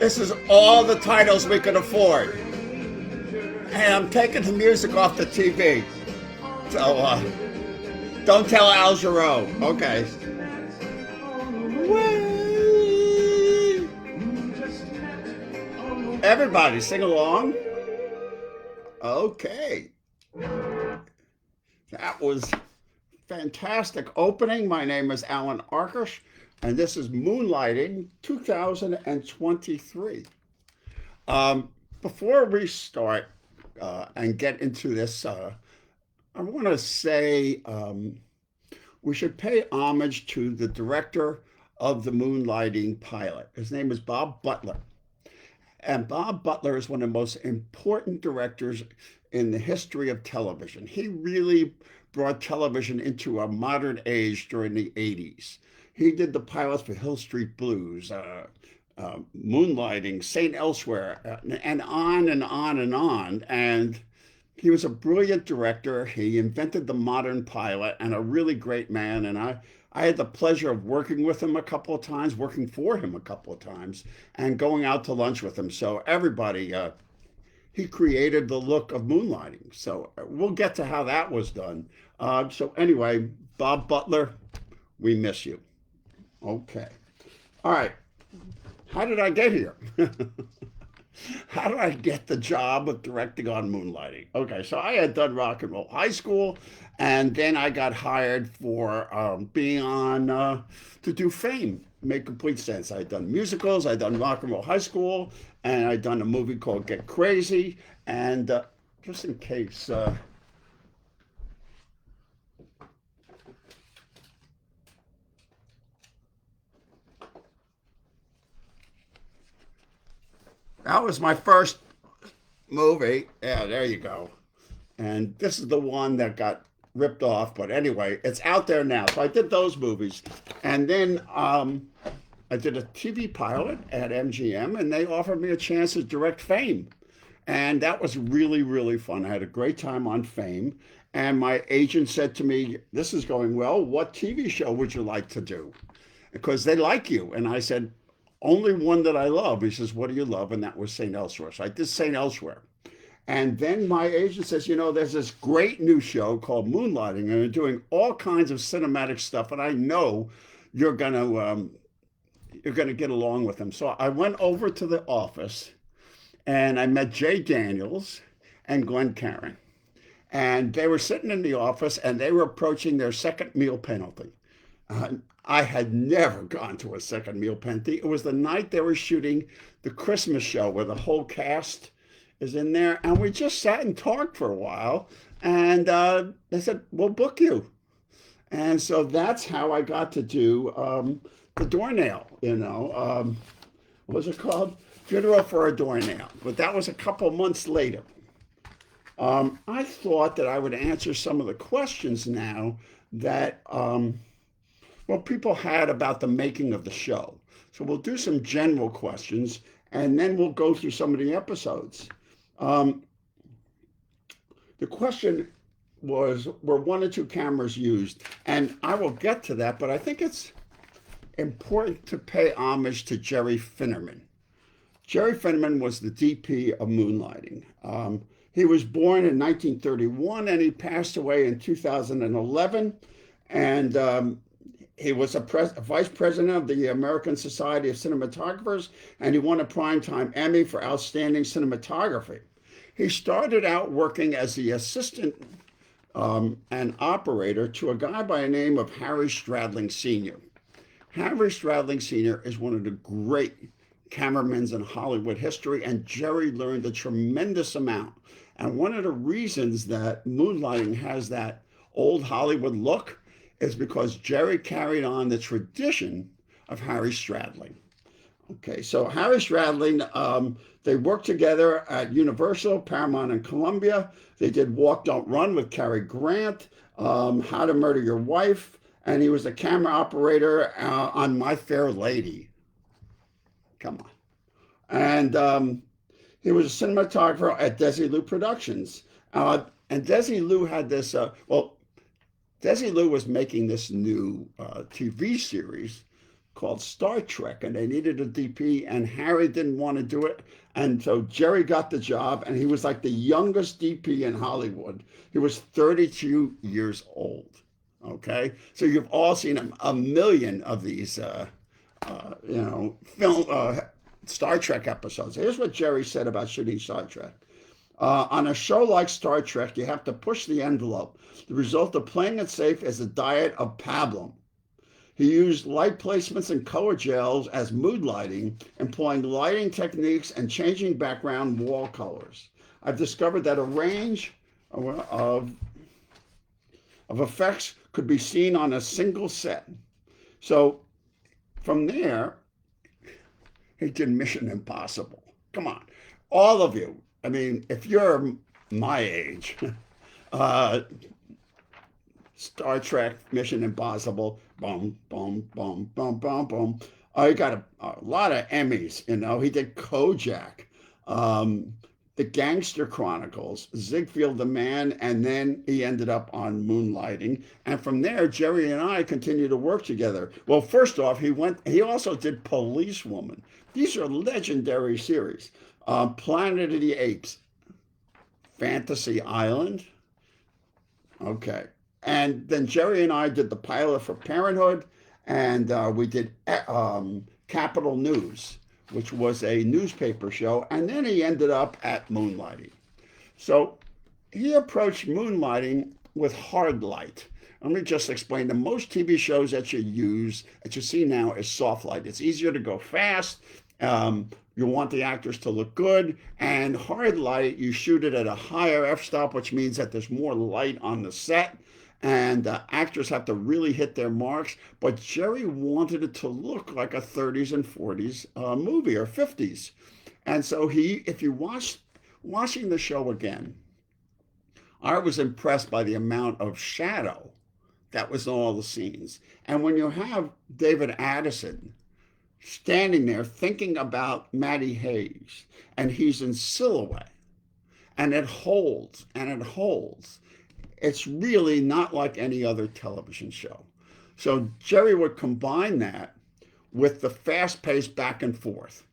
This is all the titles we could afford. And I'm taking the music off the TV. So, don't tell Al Jarreau. Okay. Everybody sing along. Okay. That was fantastic opening. My name is Allan Arkush, and this is Moonlighting 2023. Before we start and get into this, I want to say we should pay homage to the director of the Moonlighting pilot. His name is Bob Butler. And Bob Butler is one of the most important directors in the history of television. He really brought television into a modern age during the 80s. He did the pilots for Hill Street Blues, Moonlighting, St. Elsewhere, and on and on and on. And he was a brilliant director. He invented the modern pilot and a really great man. And I had the pleasure of working with him a couple of times, working for him a couple of times, and going out to lunch with him. So everybody, he created the look of Moonlighting. So we'll get to how that was done. So anyway, Bob Butler, we miss you. Okay. All right. How did I get here? How did I get the job of directing on Moonlighting? Okay, so I had done Rock and Roll High School, and then I got hired for being on to do Fame. Made complete sense. I had done musicals, I'd done Rock and Roll High School, and I'd done a movie called Get Crazy. And just in case, that was my first movie. Yeah, there you go. And this is the one that got ripped off. But anyway, it's out there now. So I did those movies. And then I did a TV pilot at MGM, and they offered me a chance to direct Fame. And that was really, really fun. I had a great time on Fame. And my agent said to me, "This is going well. What TV show would you like to do? Because they like you." And I said, "Only one that I love." He says, "What do you love?" And that was St. Elsewhere. So I did St. Elsewhere. And then my agent says, "There's this great new show called Moonlighting, and they're doing all kinds of cinematic stuff, and I know you're gonna get along with them." So I went over to the office, and I met Jay Daniels and Glenn Caron, and they were sitting in the office, and they were approaching their second meal penalty. I had never gone to a second meal penalty. It was the night they were shooting the Christmas show where the whole cast is in there. And we just sat and talked for a while. And they said, "We'll book you." And so that's how I got to do the doornail, what was it called? Funeral for a Doornail. But that was a couple months later. I thought that I would answer some of the questions now that people had about the making of the show. So we'll do some general questions, and then we'll go through some of the episodes. The question was, were one or two cameras used? And I will get to that, but I think it's important to pay homage to Jerry Finnerman. Jerry Finnerman was the DP of Moonlighting. He was born in 1931, and he passed away in 2011. And he was a vice president of the American Society of Cinematographers, and he won a Primetime Emmy for outstanding cinematography. He started out working as the assistant and operator to a guy by the name of Harry Stradling Sr. Harry Stradling Sr. is one of the great cameramans in Hollywood history, and Jerry learned a tremendous amount. And one of the reasons that Moonlighting has that old Hollywood look is because Jerry carried on the tradition of Harry Stradling. Okay, so Harry Stradling, they worked together at Universal, Paramount, and Columbia. They did Walk, Don't Run with Cary Grant, How to Murder Your Wife, and he was the camera operator on My Fair Lady. Come on. And he was a cinematographer at Desilu Productions. And Desilu had this, Desilu was making this new TV series called Star Trek, and they needed a DP, and Harry didn't want to do it. And so Jerry got the job, and he was like the youngest DP in Hollywood. He was 32 years old. Okay, so you've all seen a million of these, film Star Trek episodes. Here's what Jerry said about shooting Star Trek. On a show like Star Trek, you have to push the envelope. The result of playing it safe is a diet of pablum. He used light placements and color gels as mood lighting, employing lighting techniques and changing background wall colors. I've discovered that a range of effects could be seen on a single set. So from there, he did Mission Impossible. Come on, all of you. I mean, if you're my age, Star Trek, Mission Impossible, boom, boom, boom, boom, boom, boom. He got a lot of Emmys. He did Kojak, The Gangster Chronicles, Ziegfeld the Man, and then he ended up on Moonlighting. And from there, Jerry and I continued to work together. Well, first off, he also did Policewoman. These are legendary series. Planet of the Apes, Fantasy Island. Okay. And then Jerry and I did the pilot for Parenthood, and we did Capital News, which was a newspaper show, and then he ended up at Moonlighting. So he approached Moonlighting with hard light. Let me just explain. The most TV shows that you see now, is soft light. It's easier to go fast. You want the actors to look good, and hard light, you shoot it at a higher f-stop, which means that there's more light on the set, and actors have to really hit their marks. But Jerry wanted it to look like a 30s and 40s movie, or 50s. And so if you watching the show again, I was impressed by the amount of shadow that was in all the scenes. And when you have David Addison standing there thinking about Maddie Hayes, and he's in silhouette, and it holds, and it holds. It's really not like any other television show. So Jerry would combine that with the fast-paced back and forth.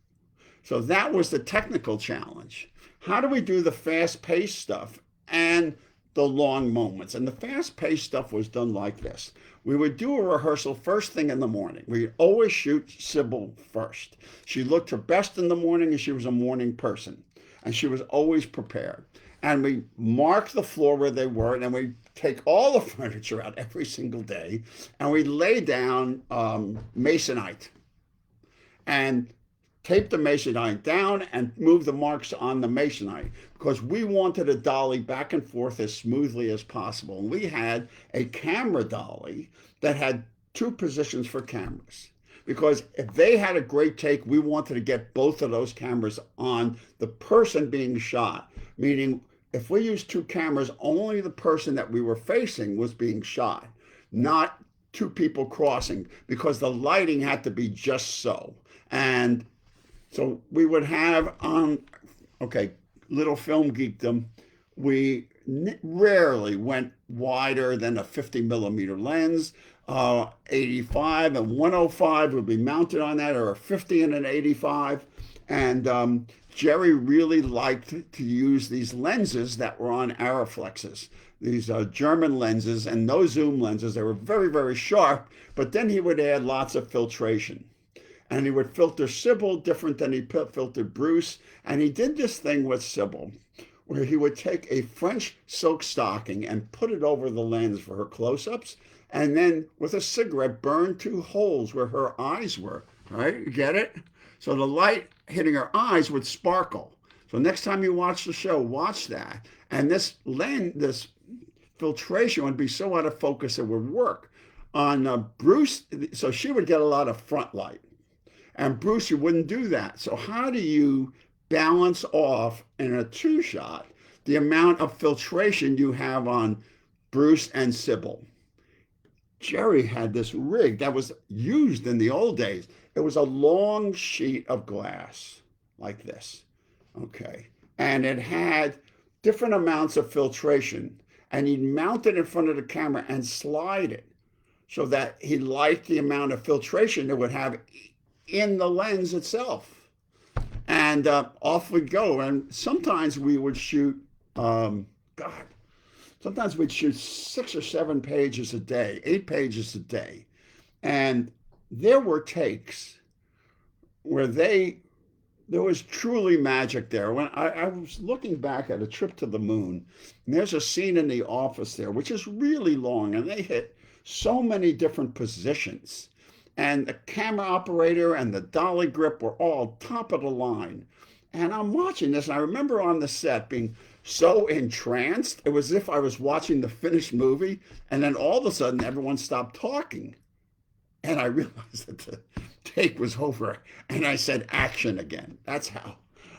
So that was the technical challenge. How do we do the fast-paced stuff and the long moments? And the fast-paced stuff was done like this. We would do a rehearsal first thing in the morning. We'd always shoot Cybill first. She looked her best in the morning, and she was a morning person. And she was always prepared. And we marked the floor where they were, and then we take all the furniture out every single day, and we lay down masonite and tape the masonite down and move the marks on the masonite, because we wanted a dolly back and forth as smoothly as possible. And we had a camera dolly that had two positions for cameras, because if they had a great take, we wanted to get both of those cameras on the person being shot, meaning if we used two cameras, only the person that we were facing was being shot, not two people crossing, because the lighting had to be just so. And so we would have little film geekdom. We rarely went wider than a 50 millimeter lens. 85 and 105 would be mounted on that, or a 50 and an 85. And Jerry really liked to use these lenses that were on Araflexes, these German lenses, and no zoom lenses. They were very, very sharp, but then he would add lots of filtration. And he would filter Cybill different than he filtered Bruce. And he did this thing with Cybill, where he would take a French silk stocking and put it over the lens for her close-ups, and then with a cigarette burn two holes where her eyes were, right? You get it? So the light hitting her eyes would sparkle. So next time you watch the show, watch that. And this filtration would be so out of focus it would work. On Bruce, so she would get a lot of front light. And Bruce, you wouldn't do that. So how do you balance off in a two-shot the amount of filtration you have on Bruce and Cybill? Jerry had this rig that was used in the old days. It was a long sheet of glass like this, okay? And it had different amounts of filtration, and he'd mount it in front of the camera and slide it. so that he liked the amount of filtration it would have in the lens itself. And off we go. And sometimes we would shoot, God, sometimes we'd shoot 6 or 7 pages a day, 8 pages a day. And there were takes where there was truly magic there. When I was looking back at A Trip to the Moon, and there's a scene in the office there, which is really long, and they hit so many different positions. And the camera operator and the dolly grip were all top of the line. And I'm watching this, and I remember on the set being so entranced. It was as if I was watching the finished movie, and then all of a sudden everyone stopped talking. And I realized that the take was over, and I said action again. That's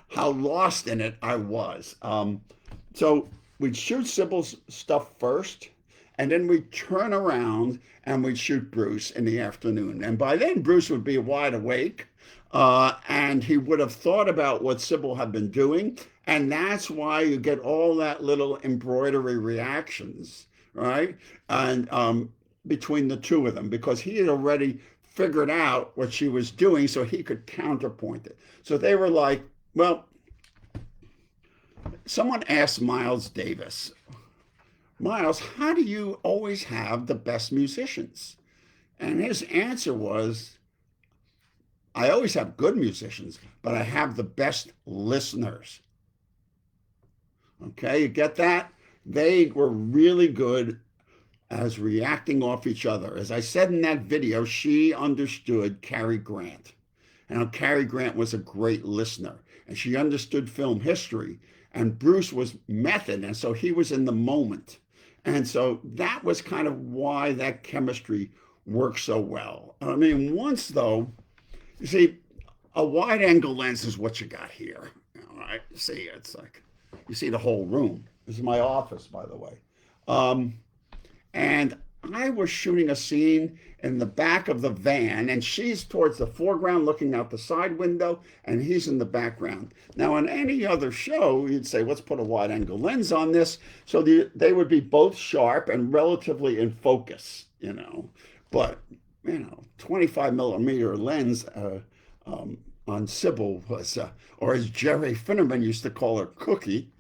how lost in it I was. So we'd shoot Cybill's stuff first, and then we'd turn around and we'd shoot Bruce in the afternoon. And by then, Bruce would be wide awake, and he would have thought about what Cybill had been doing. And that's why you get all that little embroidery reactions, right? And between the two of them, because he had already figured out what she was doing so he could counterpoint it. So they were like, well, someone asked Miles Davis, Miles, how do you always have the best musicians? And his answer was, I always have good musicians, but I have the best listeners. Okay, you get that? They were really good as reacting off each other. As I said in that video, she understood Cary Grant. And Cary Grant was a great listener. And she understood film history. And Bruce was method, and so he was in the moment. And so that was kind of why that chemistry worked so well. I mean, once though, you see, a wide angle lens is what you got here. All right, see, it's like, you see the whole room. This is my office, by the way. And I was shooting a scene in the back of the van, and she's towards the foreground looking out the side window, and he's in the background. Now, in any other show, you'd say, let's put a wide angle lens on this. So they would be both sharp and relatively in focus, you know. But, you know, 25 millimeter lens on Cybill was, or as Jerry Finnerman used to call her, Cookie.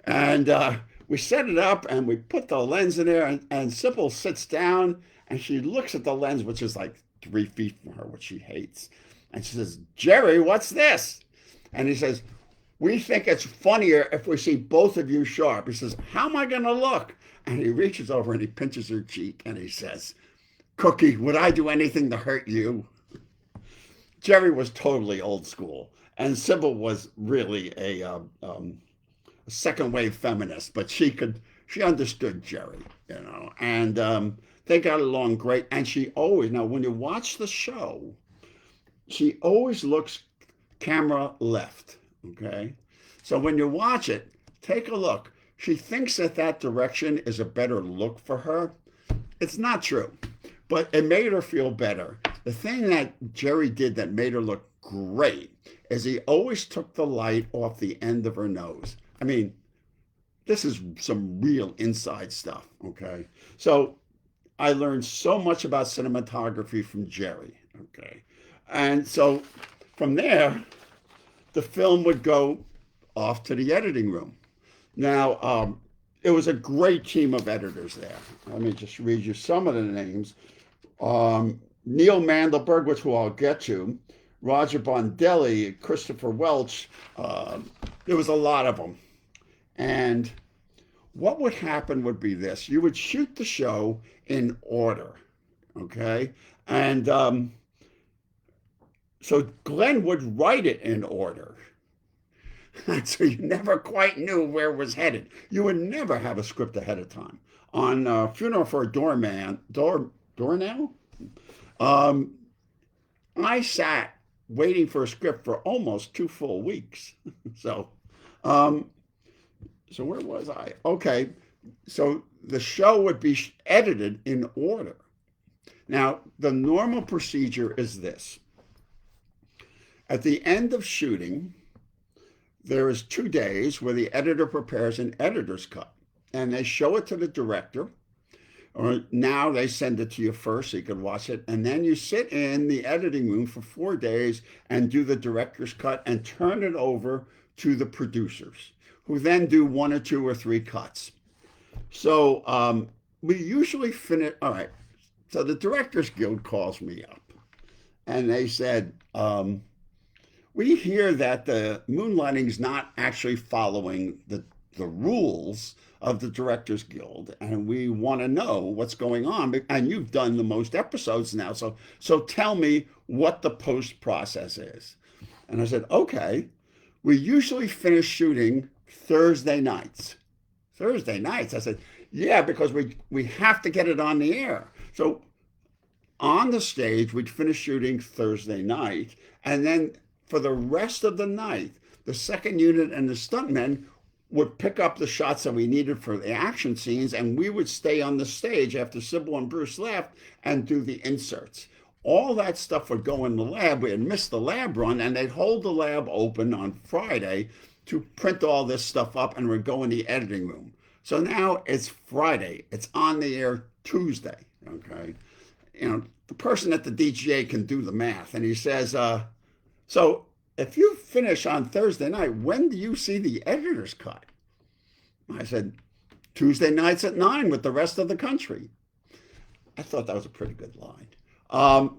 And we set it up and we put the lens in there, and Cybill sits down and she looks at the lens, which is like 3 feet from her, which she hates. And she says, Jerry, what's this? And he says, we think it's funnier if we see both of you sharp. He says, how am I going to look? And he reaches over and he pinches her cheek and he says, Cookie, would I do anything to hurt you? Jerry was totally old school, and Cybill was really a second wave feminist, but she understood Jerry, you know, and they got along great. And she always, now when you watch the show, she always looks camera left, okay? So when you watch it, take a look. She thinks that direction is a better look for her. It's not true, but it made her feel better. The thing that Jerry did that made her look great is he always took the light off the end of her nose. I mean, this is some real inside stuff, okay? So I learned so much about cinematography from Jerry, okay? And so from there, the film would go off to the editing room. Now, it was a great team of editors there. Let me just read you some of the names. Neil Mandelberg, which I'll get to, Roger Bondelli, Christopher Welch. There was a lot of them. And what would happen would be this. You would shoot the show in order, okay? And so Glenn would write it in order. So you never quite knew where it was headed. You would never have a script ahead of time. On Funeral for a Doornail, I sat waiting for a script for almost 2 full weeks. So where was I? Okay, so the show would be edited in order. Now, the normal procedure is this. At the end of shooting, there is 2 days where the editor prepares an editor's cut, and they show it to the director, Or now they send it to you first so you can watch it. And then you sit in the editing room for 4 days and do the director's cut and turn it over to the producers, who then do 1 or 2 or 3 cuts. So we usually finish. All right. So the Directors Guild calls me up and they said, we hear that the Moonlighting is not actually following the rules of the Directors Guild, and we want to know what's going on. And you've done the most episodes now, so tell me what the post process is. And I said, okay, we usually finish shooting Thursday nights. Thursday nights? I said, yeah, because we have to get it on the air. So on the stage, we'd finish shooting Thursday night, and then for the rest of the night, the second unit and the stuntmen would pick up the shots that we needed for the action scenes, and we would stay on the stage after Cybill and Bruce left and do the inserts. All that stuff would go in the lab. We had missed the lab run, and they'd hold the lab open on Friday to print all this stuff up, and we'd go in the editing room. So now it's Friday. It's on the air Tuesday, okay? The person at the DGA can do the math, and he says, so if you finish on Thursday night, when do you see the editor's cut? I said, Tuesday nights at 9 with the rest of the country. I thought that was a pretty good line.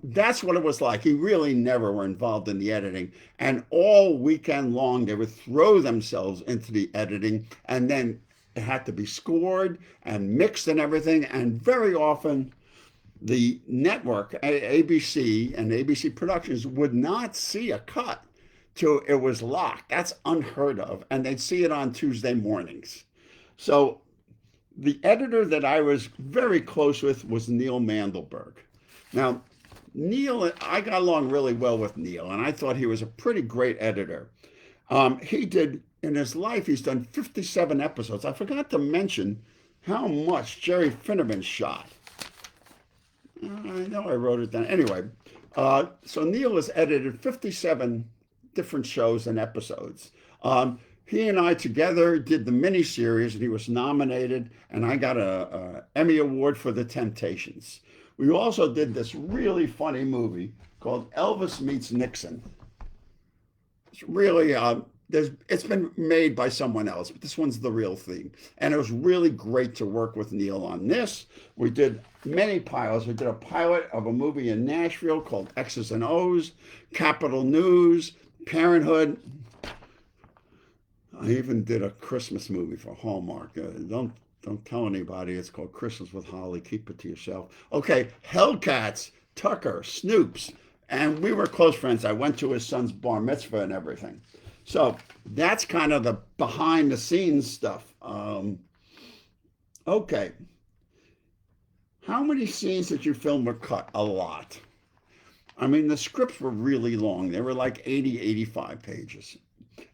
That's what it was like. He really never were involved in the editing. And all weekend long, they would throw themselves into the editing, and then it had to be scored and mixed and everything. And very often, the network, ABC and ABC Productions, would not see a cut till it was locked. That's unheard of. And they'd see it on Tuesday mornings. So the editor that I was very close with was Neil Mandelberg. Now, Neil, I got along really well with Neil, and I thought he was a pretty great editor. He did, in his life, he's done 57 episodes. I forgot to mention how much Jerry Finneman shot. I know I wrote it down. Anyway, so Neil has edited 57 different shows and episodes. He and I together did the miniseries, and he was nominated, and I got a Emmy Award for The Temptations. We also did this really funny movie called Elvis Meets Nixon. It's really, it's been made by someone else, but this one's the real thing. And it was really great to work with Neil on this. We did many pilots. We did a pilot of a movie in Nashville called X's and O's, Capital News, Parenthood. I even did a Christmas movie for Hallmark. Don't tell anybody. It's called Christmas with Holly. Keep it to yourself. Okay, Hellcats, Tucker, Snoops. And we were close friends. I went to his son's bar mitzvah and everything. So that's kind of the behind the scenes stuff. Okay. How many scenes did you film were cut? A lot. I mean, the scripts were really long. They were like 80, 85 pages.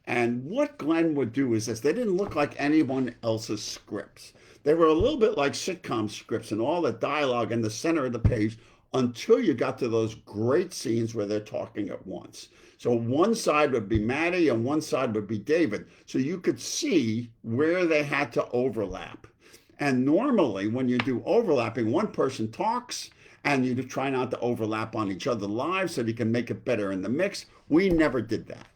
And what Glenn would do is this. They didn't look like anyone else's scripts. They were a little bit like sitcom scripts, and all the dialogue in the center of the page until you got to those great scenes where they're talking at once. So one side would be Maddie and one side would be David. So you could see where they had to overlap. And normally when you do overlapping, one person talks and you try not to overlap on each other's lives so you can make it better in the mix. We never did that.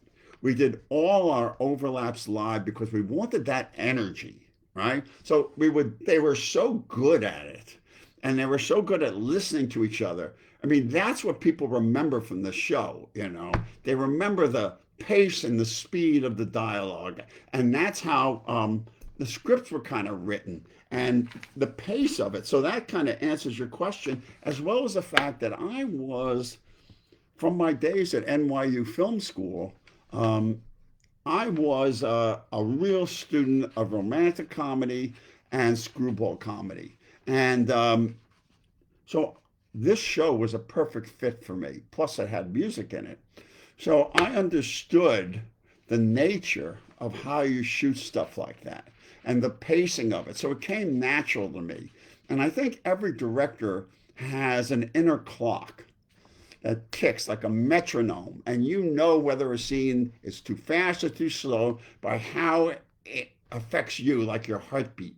We did all our overlaps live because we wanted that energy, right? So they were so good at it, and they were so good at listening to each other. I mean, that's what people remember from the show, They remember the pace and the speed of the dialogue, and that's how the scripts were kind of written and the pace of it. So that kind of answers your question, as well as the fact that I was, from my days at NYU Film School, I was a real student of romantic comedy and screwball comedy. And so this show was a perfect fit for me. Plus, it had music in it. So I understood the nature of how you shoot stuff like that and the pacing of it. So it came natural to me. And I think every director has an inner clock that ticks like a metronome, and you know whether a scene is too fast or too slow by how it affects you, like your heartbeat.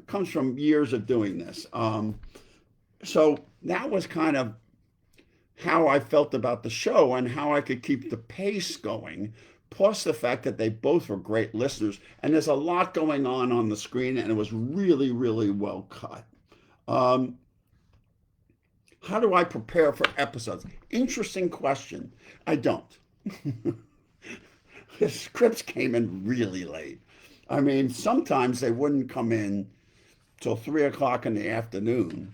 comes from years of doing this. So that was kind of how I felt about the show and how I could keep the pace going. Plus the fact that they both were great listeners, and there's a lot going on the screen, and it was really, really well cut. How do I prepare for episodes? Interesting question. I don't. The scripts came in really late. I mean, sometimes they wouldn't come in till 3 o'clock in the afternoon,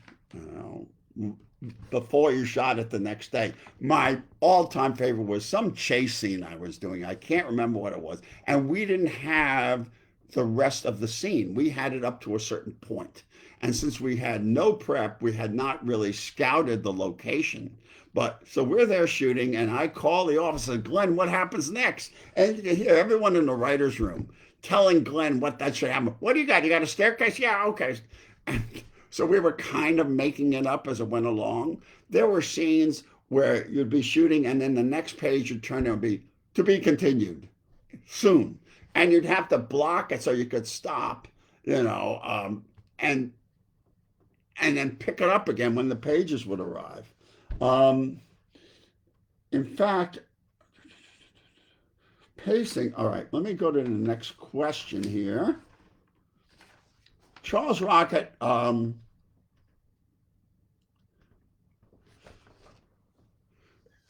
before you shot it the next day. My all-time favorite was some chase scene I was doing. I can't remember what it was. And we didn't have the rest of the scene. We had it up to a certain point. And since we had no prep, we had not really scouted the location. But so we're there shooting, and I call the officer, Glenn, what happens next? And you hear everyone in the writer's room telling Glenn what that should happen. What do you got? You got a staircase? Yeah, okay. So we were kind of making it up as it went along. There were scenes where you'd be shooting, and then the next page you'd turn and be to be continued soon. And you'd have to block it so you could stop, and then pick it up again when the pages would arrive. In fact, pacing. All right, let me go to the next question here. Charles Rocket.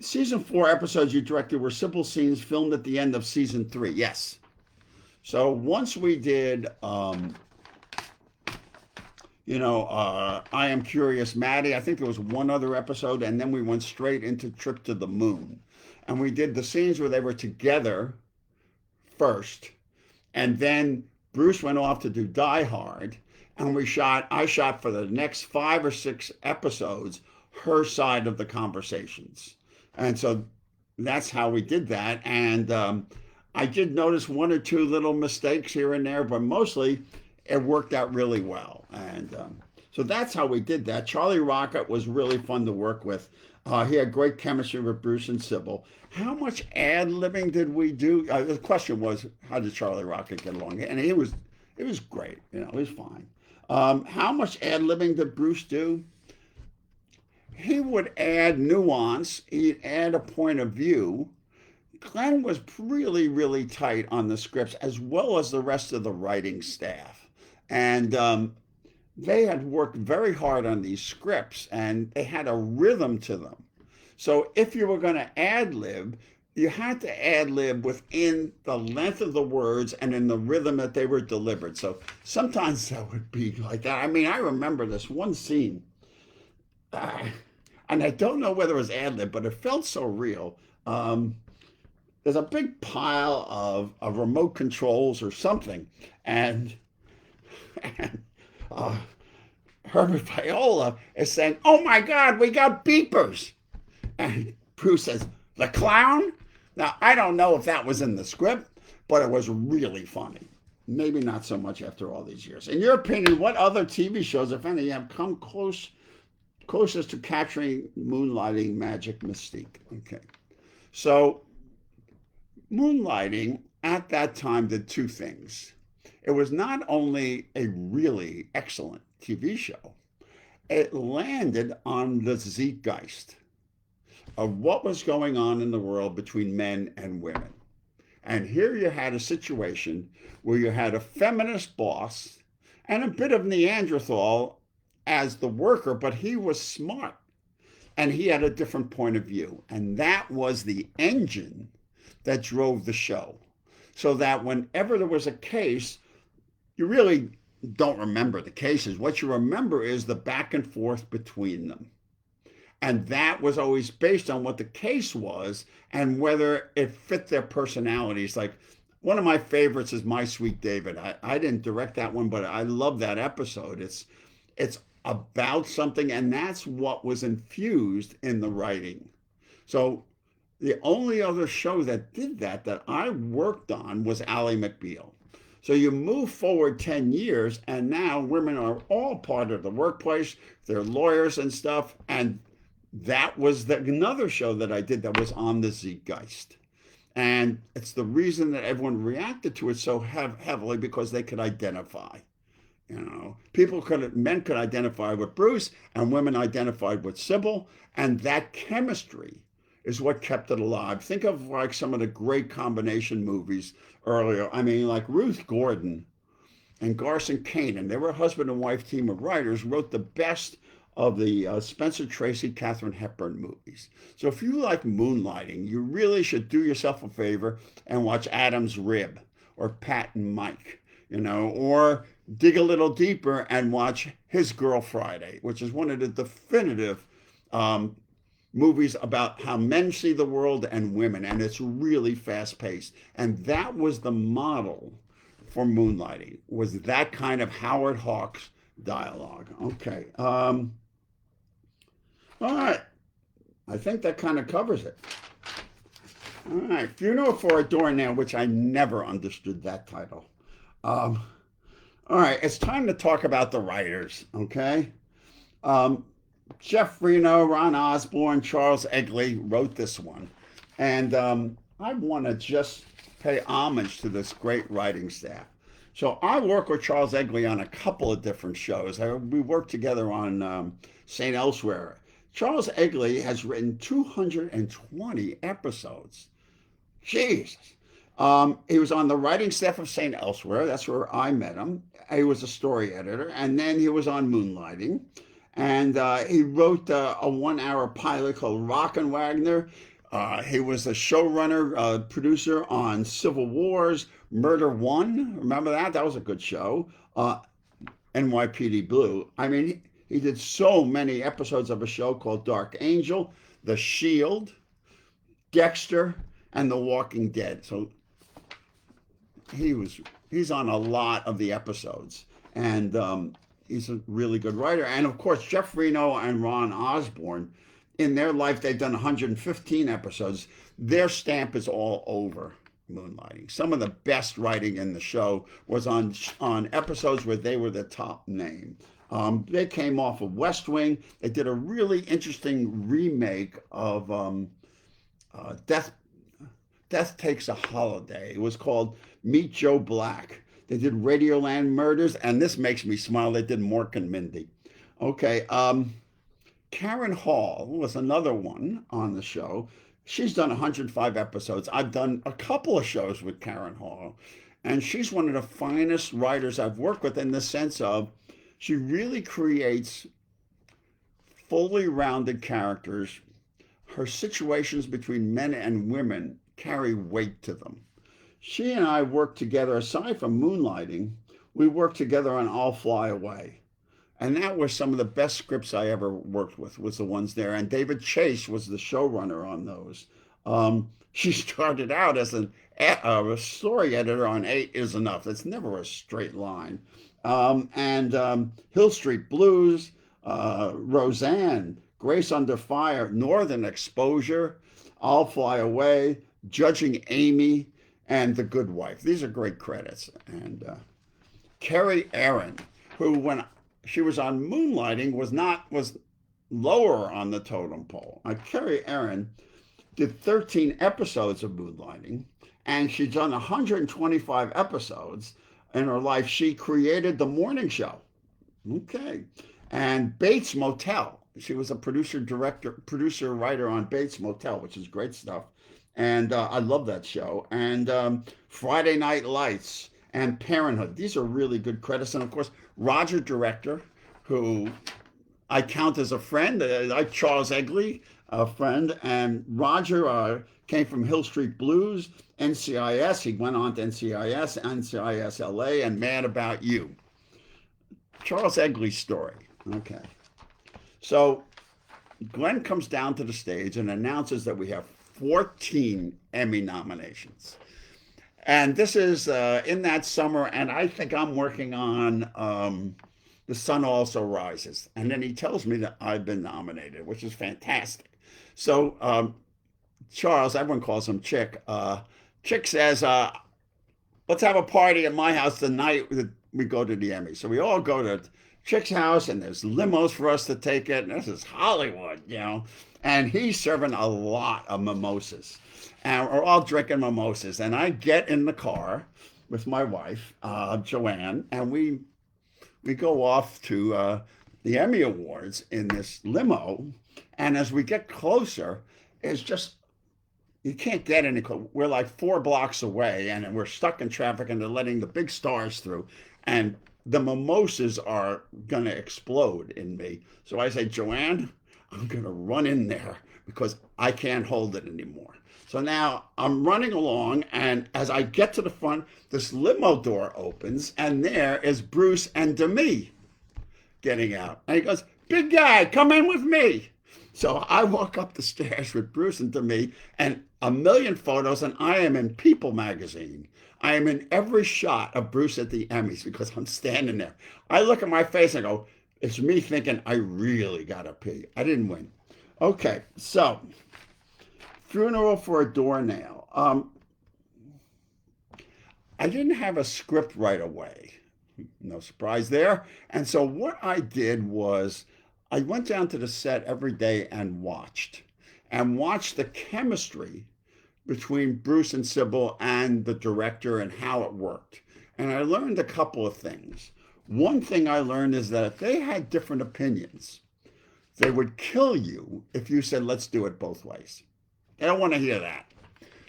Season 4 episodes you directed were simple scenes filmed at the end of season 3. Yes. So once we did, I Am Curious, Maddie, I think there was one other episode, and then we went straight into Trip to the Moon. And we did the scenes where they were together first. And then Bruce went off to do Die Hard. And I shot for the next 5 or 6 episodes, her side of the conversations. And so that's how we did that. And I did notice 1 or 2 little mistakes here and there, but mostly it worked out really well. And so that's how we did that. Charlie Rocket was really fun to work with. He had great chemistry with Bruce and Cybill. How much ad-libbing did we do? The question was, how did Charlie Rocket get along? And it was great. It was fine. How much ad-libbing did Bruce do? He would add nuance. He'd add a point of view. Glenn was really, really tight on the scripts, as well as the rest of the writing staff. And they had worked very hard on these scripts, and they had a rhythm to them. So if you were going to ad-lib, you had to ad-lib within the length of the words and in the rhythm that they were delivered. So sometimes that would be like that. I mean, I remember this one scene, and I don't know whether it was ad-lib, but it felt so real. There's a big pile of remote controls or something, and Herbert Viola is saying, "Oh my God, we got beepers," and Bruce says, "The clown?" Now, I don't know if that was in the script, but it was really funny. Maybe not so much after all these years. In your opinion, what other TV shows, if any, have come closest to capturing Moonlighting magic mystique? Okay. So Moonlighting at that time did 2 things. It was not only a really excellent TV show, it landed on the zeitgeist of what was going on in the world between men and women. And here you had a situation where you had a feminist boss and a bit of Neanderthal as the worker, but he was smart and he had a different point of view. And that was the engine that drove the show. So that whenever there was a case, you really don't remember the cases. What you remember is the back and forth between them. And that was always based on what the case was and whether it fit their personalities. Like, one of my favorites is My Sweet David. I didn't direct that one, but I love that episode. It's about something, and that's what was infused in the writing. So the only other show that did that I worked on was Ally McBeal. So you move forward 10 years, and now women are all part of the workplace. They're lawyers and stuff, and that was another show that I did that was on the zeitgeist. And it's the reason that everyone reacted to it so heavily, because they could identify. Men could identify with Bruce, and women identified with Cybill, and that chemistry is what kept it alive. Think of like some of the great combination movies earlier. I mean, like Ruth Gordon and Garson Kanin. They were a husband and wife team of writers, wrote the best of the Spencer Tracy, Katharine Hepburn movies. So if you like Moonlighting, you really should do yourself a favor and watch Adam's Rib or Pat and Mike, or dig a little deeper and watch His Girl Friday, which is one of the definitive movies about how men see the world and women, and it's really fast paced. And that was the model for Moonlighting, was that kind of Howard Hawks dialogue. Okay. All right. I think that kind of covers it. All right. Funeral for a Doornail, which I never understood that title. All right. It's time to talk about the writers. Okay. Jeff Reno, Ron Osborne, Charles Egley wrote this one. And I want to just pay homage to this great writing staff. So I work with Charles Egley on a couple of different shows. We worked together on St. Elsewhere. Charles Egley has written 220 episodes. Jesus. He was on the writing staff of St. Elsewhere. That's where I met him. He was a story editor. And then he was on Moonlighting. And he wrote a 1-hour pilot called Rockin' Wagner. He was a showrunner, producer on Civil Wars, Murder One. Remember that? That was a good show. NYPD Blue. I mean, he did so many episodes of a show called Dark Angel, The Shield, Dexter, and The Walking Dead. So he's on a lot of the episodes. And he's a really good writer. And of course, Jeff Reno and Ron Osborne, in their life, they've done 115 episodes. Their stamp is all over Moonlighting. Some of the best writing in the show was on episodes where they were the top name. They came off of West Wing. They did a really interesting remake of Death Takes a Holiday. It was called Meet Joe Black. They did Radioland Murders, and this makes me smile. They did Mork and Mindy. Okay, Karen Hall was another one on the show. She's done 105 episodes. I've done a couple of shows with Karen Hall, and she's one of the finest writers I've worked with in the sense of she really creates fully rounded characters. Her situations between men and women carry weight to them. She and I worked together, aside from Moonlighting, we worked together on I'll Fly Away. And that was some of the best scripts I ever worked with, was the ones there. And David Chase was the showrunner on those. She started out as a story editor on 8 is Enough. It's never a straight line. Hill Street Blues, Roseanne, Grace Under Fire, Northern Exposure, I'll Fly Away, Judging Amy, and The Good Wife. These are great credits. And Kerry Aaron, who when she was on Moonlighting was lower on the totem pole. Kerry Aaron did 13 episodes of Moonlighting, and she's done 125 episodes in her life. She created The Morning Show. Okay. And Bates Motel. She was a producer, writer on Bates Motel, which is great stuff. And I love that show. And Friday Night Lights and Parenthood. These are really good credits. And of course, Roger Director, who I count as a friend, like Charles Egley, a friend. And Roger came from Hill Street Blues, NCIS. He went on to NCIS LA, and Mad About You. Charles Egley's story. Okay. So Glenn comes down to the stage and announces that we have 14 Emmy nominations. And this is in that summer, and I think I'm working on The Sun Also Rises. And then he tells me that I've been nominated, which is fantastic. So Charles, everyone calls him Chick. Chick says, let's have a party at my house the night that we go to the Emmy. So we all go to Chick's house, and there's limos for us to take it. And this is Hollywood, And he's serving a lot of mimosas. And we're all drinking mimosas. And I get in the car with my wife, Joanne, and we we go off to the Emmy Awards in this limo. And as we get closer, it's just, you can't get any. We're like 4 blocks away and we're stuck in traffic and they're letting the big stars through. And the mimosas are going to explode in me. So I say, Joanne, I'm going to run in there because I can't hold it anymore. So now I'm running along, and as I get to the front, this limo door opens, and there is Bruce and Demi getting out. And he goes, big guy, come in with me. So I walk up the stairs with Bruce and Demi and a million photos, and I am in People magazine. I am in every shot of Bruce at the Emmys because I'm standing there. I look at my face and I go, it's me thinking I really got to pee. I didn't win. Okay, so funeral for a doornail. I didn't have a script right away. No surprise there. And so what I did was I went down to the set every day and watched the chemistry between Bruce and Cybill and the director and how it worked. And I learned a couple of things. One thing I learned is that if they had different opinions, they would kill you if you said, let's do it both ways. They don't want to hear that.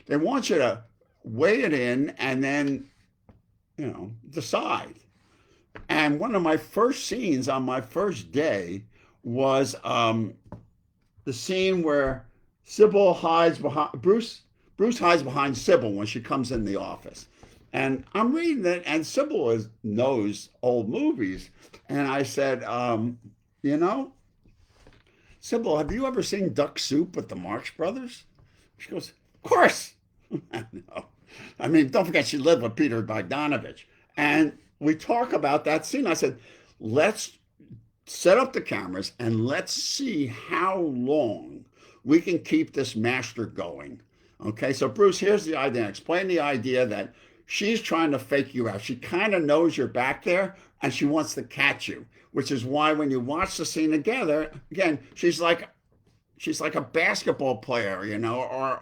They want you to weigh it in and then, decide. And one of my first scenes on my first day was the scene where Cybill hides behind Bruce hides behind Cybill when she comes in the office. And I'm reading it, and Cybill knows old movies. And I said, Cybill, have you ever seen Duck Soup with the Marx Brothers? She goes, of course. No. I mean, don't forget she lived with Peter Bogdanovich. And we talk about that scene. I said, let's set up the cameras and let's see how long we can keep this master going. Okay, so Bruce, here's the idea. Explain the idea that she's trying to fake you out. She kind of knows you're back there and she wants to catch you, which is why when you watch the scene together, again, she's like a basketball player,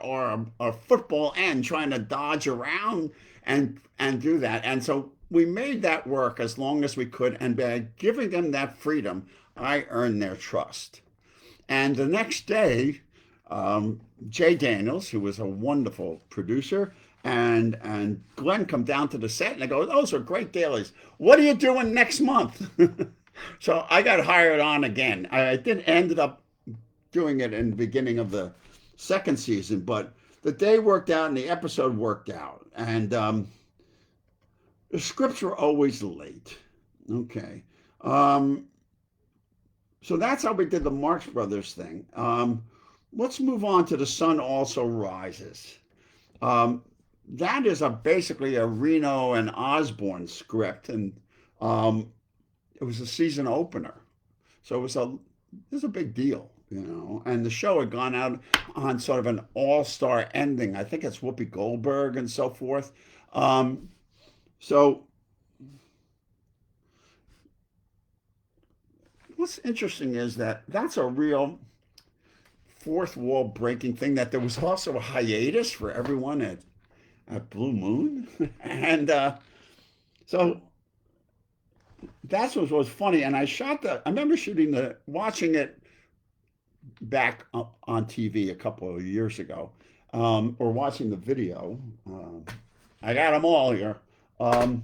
or a football end trying to dodge around and do that. And so we made that work as long as we could. And by giving them that freedom, I earned their trust. And the next day, Jay Daniels, who was a wonderful producer, and Glenn come down to the set and they go, those are great dailies. What are you doing next month? So I got hired on again. I ended up doing it in the beginning of the second season, but the day worked out and the episode worked out. And the scripts were always late. Okay. So that's how we did the Marx Brothers thing. Let's move on to The Sun Also Rises. That is basically a Reno and Osborne script, and it was a season opener. So it was a big deal, and the show had gone out on sort of an all-star ending. I think it's Whoopi Goldberg and so forth. So what's interesting is that's a real fourth wall breaking thing, that there was also a hiatus for everyone at Blue Moon. And so that's what was funny. And I remember watching it back on TV a couple of years ago, or watching the video. I got them all here. And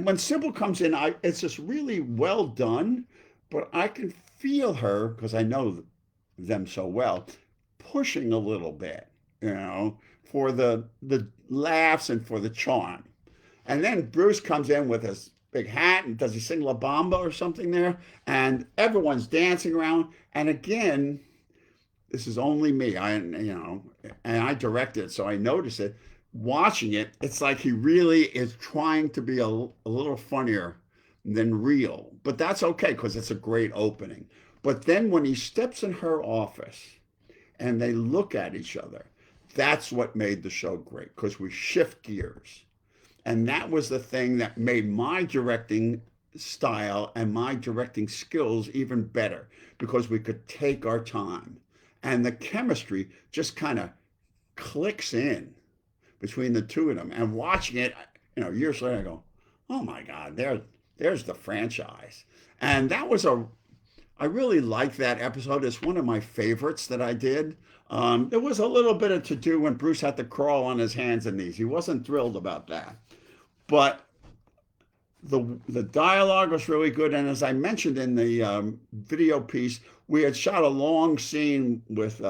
when Cybill comes in, it's just really well done, but I can feel her, because I know them so well, pushing a little bit, for the laughs and for the charm. And then Bruce comes in with his big hat, and does he sing La Bamba or something there? And everyone's dancing around. And again, this is only me. And I direct it, so I notice it. Watching it, it's like he really is trying to be a little funnier than real. But that's okay, because it's a great opening. But then when he steps in her office and they look at each other, that's what made the show great, because we shift gears. And that was the thing that made my directing style and my directing skills even better, because we could take our time. And the chemistry just kind of clicks in between the two of them. And watching it, years later, I go, oh my God, there's the franchise. And that was I really liked that episode. It's one of my favorites that I did. There was a little bit of to do when Bruce had to crawl on his hands and knees. He wasn't thrilled about that. But the dialogue was really good. And as I mentioned in the video piece, we had shot a long scene with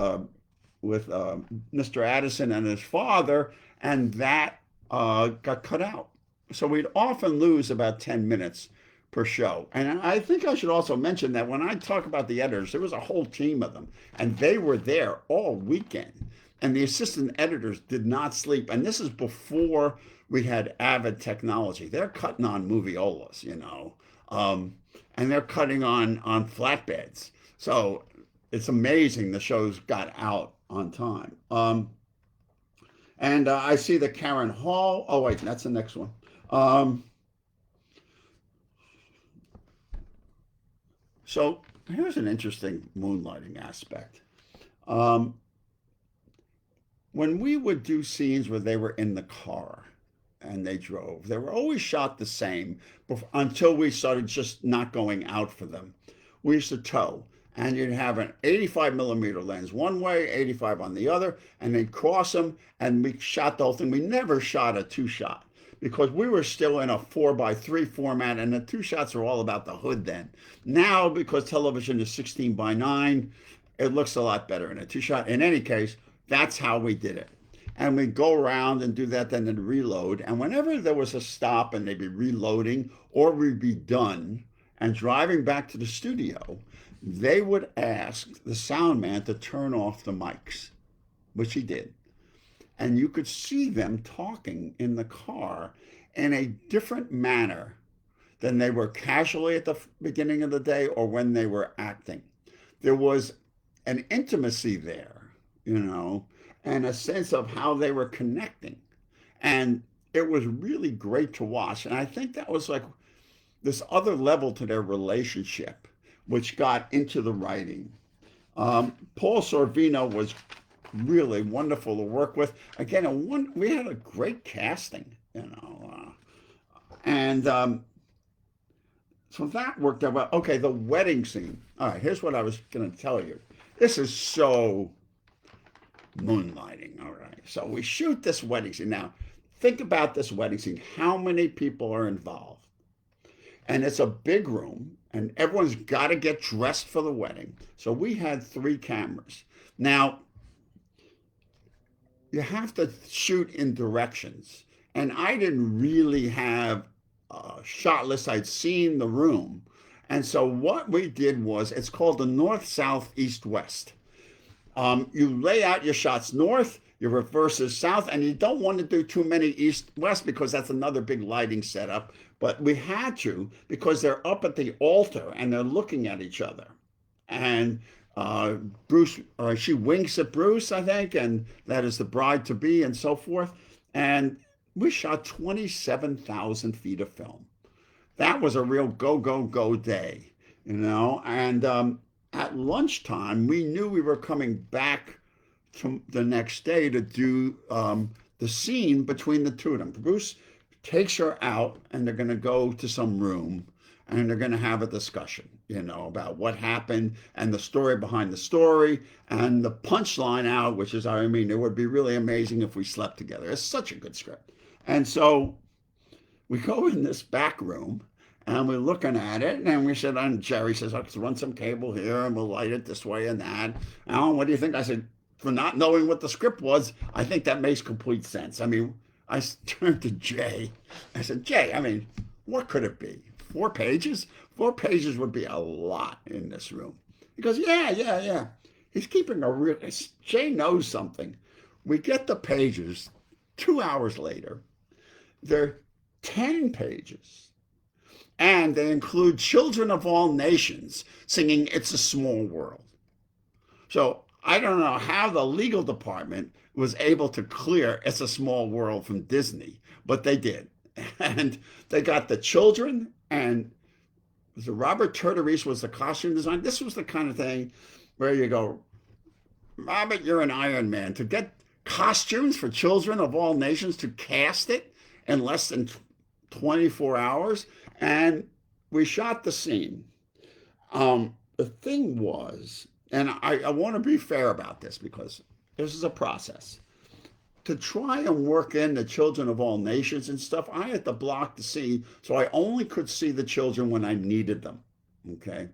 Mr. Addison and his father, and that got cut out. So we'd often lose about 10 minutes per show. And I think I should also mention that when I talk about the editors, there was a whole team of them, and they were there all weekend. And the assistant editors did not sleep. And this is before we had Avid technology. They're cutting on moviolas, and they're cutting on flatbeds. So it's amazing the shows got out on time. And I see the Karen Hall. Oh, wait, that's the next one. So here's an interesting moonlighting aspect. When we would do scenes where they were in the car and they drove, they were always shot the same until we started just not going out for them. We used to tow, and you'd have an 85 millimeter lens one way, 85 on the other, and they'd cross them, and we shot the whole thing. We never shot a two-shot because we were still in a 4:3 format, and the two shots are all about the hood then. Now, because television is 16:9, it looks a lot better in a two-shot. In any case, that's how we did it. And we'd go around and do that, then they'd reload. And whenever there was a stop and they'd be reloading or we'd be done and driving back to the studio, they would ask the sound man to turn off the mics, which he did. And you could see them talking in the car in a different manner than they were casually at the beginning of the day or when they were acting. There was an intimacy there, and a sense of how they were connecting. And it was really great to watch. And I think that was like this other level to their relationship, which got into the writing. Paul Sorvino was really wonderful to work with. Again, we had a great casting, and so that worked out well. Okay, the wedding scene. All right, here's what I was going to tell you. This is so moonlighting. All right, so we shoot this wedding scene. Now, think about this wedding scene. How many people are involved? And it's a big room, and everyone's got to get dressed for the wedding. So we had 3 cameras. Now, you have to shoot in directions. And I didn't really have a shot list. I'd seen the room. And so what we did was, it's called the north, south, east, west. You lay out your shots north, your reverses south, and you don't want to do too many east, west because that's another big lighting setup. But we had to because they're up at the altar and they're looking at each other. And Bruce, she winks at Bruce, I think, and that is the bride-to-be and so forth. And we shot 27,000 feet of film. That was a real go, go, go day, and at lunchtime, we knew we were coming back to the next day to do the scene between the two of them. Bruce takes her out, and they're going to go to some room, and they're going to have a discussion, about what happened and the story behind the story and the punchline out, which is, it would be really amazing if we slept together. It's such a good script. And so we go in this back room, and we're looking at it, and we said, and Jerry says, let's run some cable here, and we'll light it this way and that. Alan, what do you think? I said, for not knowing what the script was, I think that makes complete sense. I turned to Jay. I said, Jay, what could it be? 4 pages? 4 pages would be a lot in this room. He goes, yeah. He's keeping Jay knows something. We get the pages 2 hours later. They're 10 pages. And they include children of all nations singing It's a Small World. So I don't know how the legal department was able to clear It's a Small World from Disney, but they did. And they got the children, and Robert Turturese was the costume designer. This was the kind of thing where you go, Robert, you're an Iron Man. To get costumes for children of all nations, to cast it in less than 24 hours. And we shot the scene. The thing was, and I want to be fair about this because this is a process. To try and work in the children of all nations and stuff, I had to block the scene, so I only could see the children when I needed them. Okay,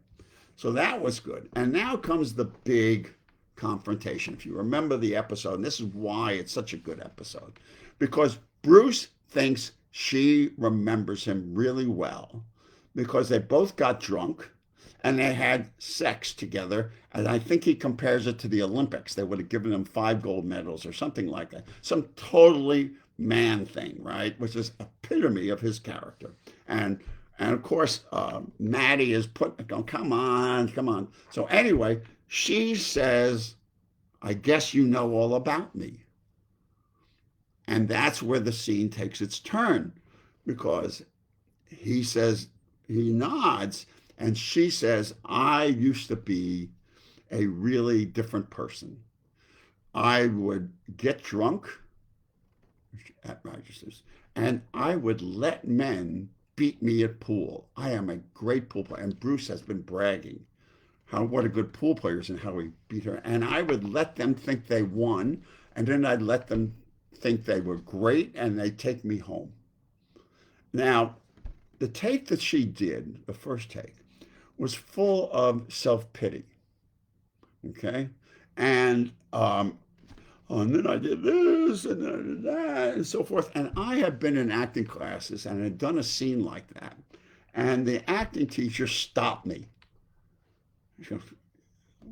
so that was good. And now comes the big confrontation. If you remember the episode, and this is why it's such a good episode, because Bruce thinks she remembers him really well because they both got drunk and they had sex together. And I think he compares it to the Olympics. They would have given him 5 gold medals or something like that. Some totally man thing, right? Which is epitome of his character. And of course, Maddie is going, come on, come on. So anyway, she says, I guess you know all about me. And that's where the scene takes its turn, because he says, he nods, and she says, I used to be a really different person. I would get drunk at Rochester's, and I would let men beat me at pool. I am a great pool player. And Bruce has been bragging what a good pool player is and how he beat her. And I would let them think they won, and then I'd let them think they were great, and they'd take me home. Now, the take that she did, the first take, was full of self-pity. Okay? And then I did this and then that and so forth. And I had been in acting classes and had done a scene like that. And the acting teacher stopped me. She goes,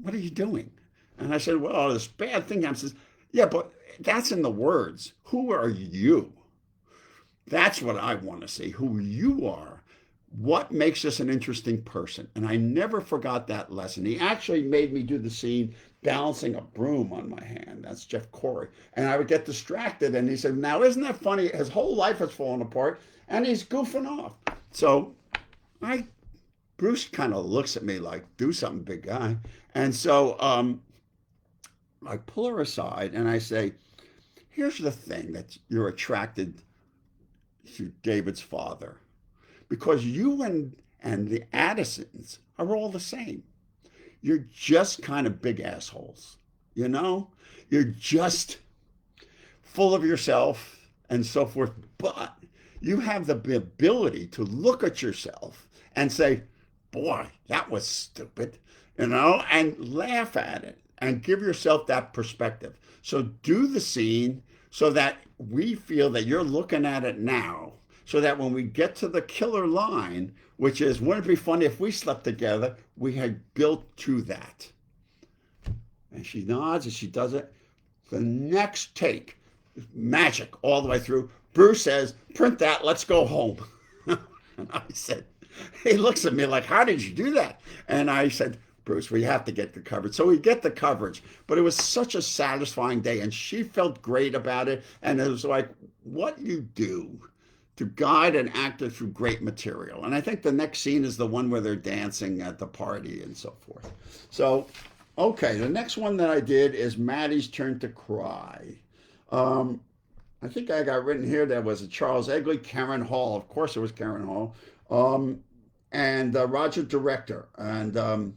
what are you doing? And I said, well, this bad thing happens. Says, yeah, but that's in the words. Who are you? That's what I want to see, who you are. What makes us an interesting person? And I never forgot that lesson. He actually made me do the scene balancing a broom on my hand. That's Jeff Corey. And I would get distracted. And he said, now, isn't that funny? His whole life has fallen apart and he's goofing off. So Bruce kind of looks at me like, do something, big guy. And so I pull her aside and I say, here's the thing that you're attracted to David's father. Because you and the Addisons are all the same. You're just kind of big assholes, you know? You're just full of yourself and so forth. But you have the ability to look at yourself and say, boy, that was stupid, you know? And laugh at it and give yourself that perspective. So do the scene so that we feel that you're looking at it now, so that when we get to the killer line, which is, wouldn't it be funny if we slept together, we had built to that. And she nods and she does it. The next take, magic all the way through. Bruce says, print that, let's go home. And I said, he looks at me like, how did you do that? And I said, Bruce, we have to get the coverage. So we get the coverage. But it was such a satisfying day. And she felt great about it. And it was like, what you do to guide an actor through great material. And I think the next scene is the one where they're dancing at the party and so forth. So, okay, the next one that I did is Maddie's turn to cry. I think I got written here, there was a Charles Egley, Karen Hall. Of course it was Karen Hall. And Roger Director. And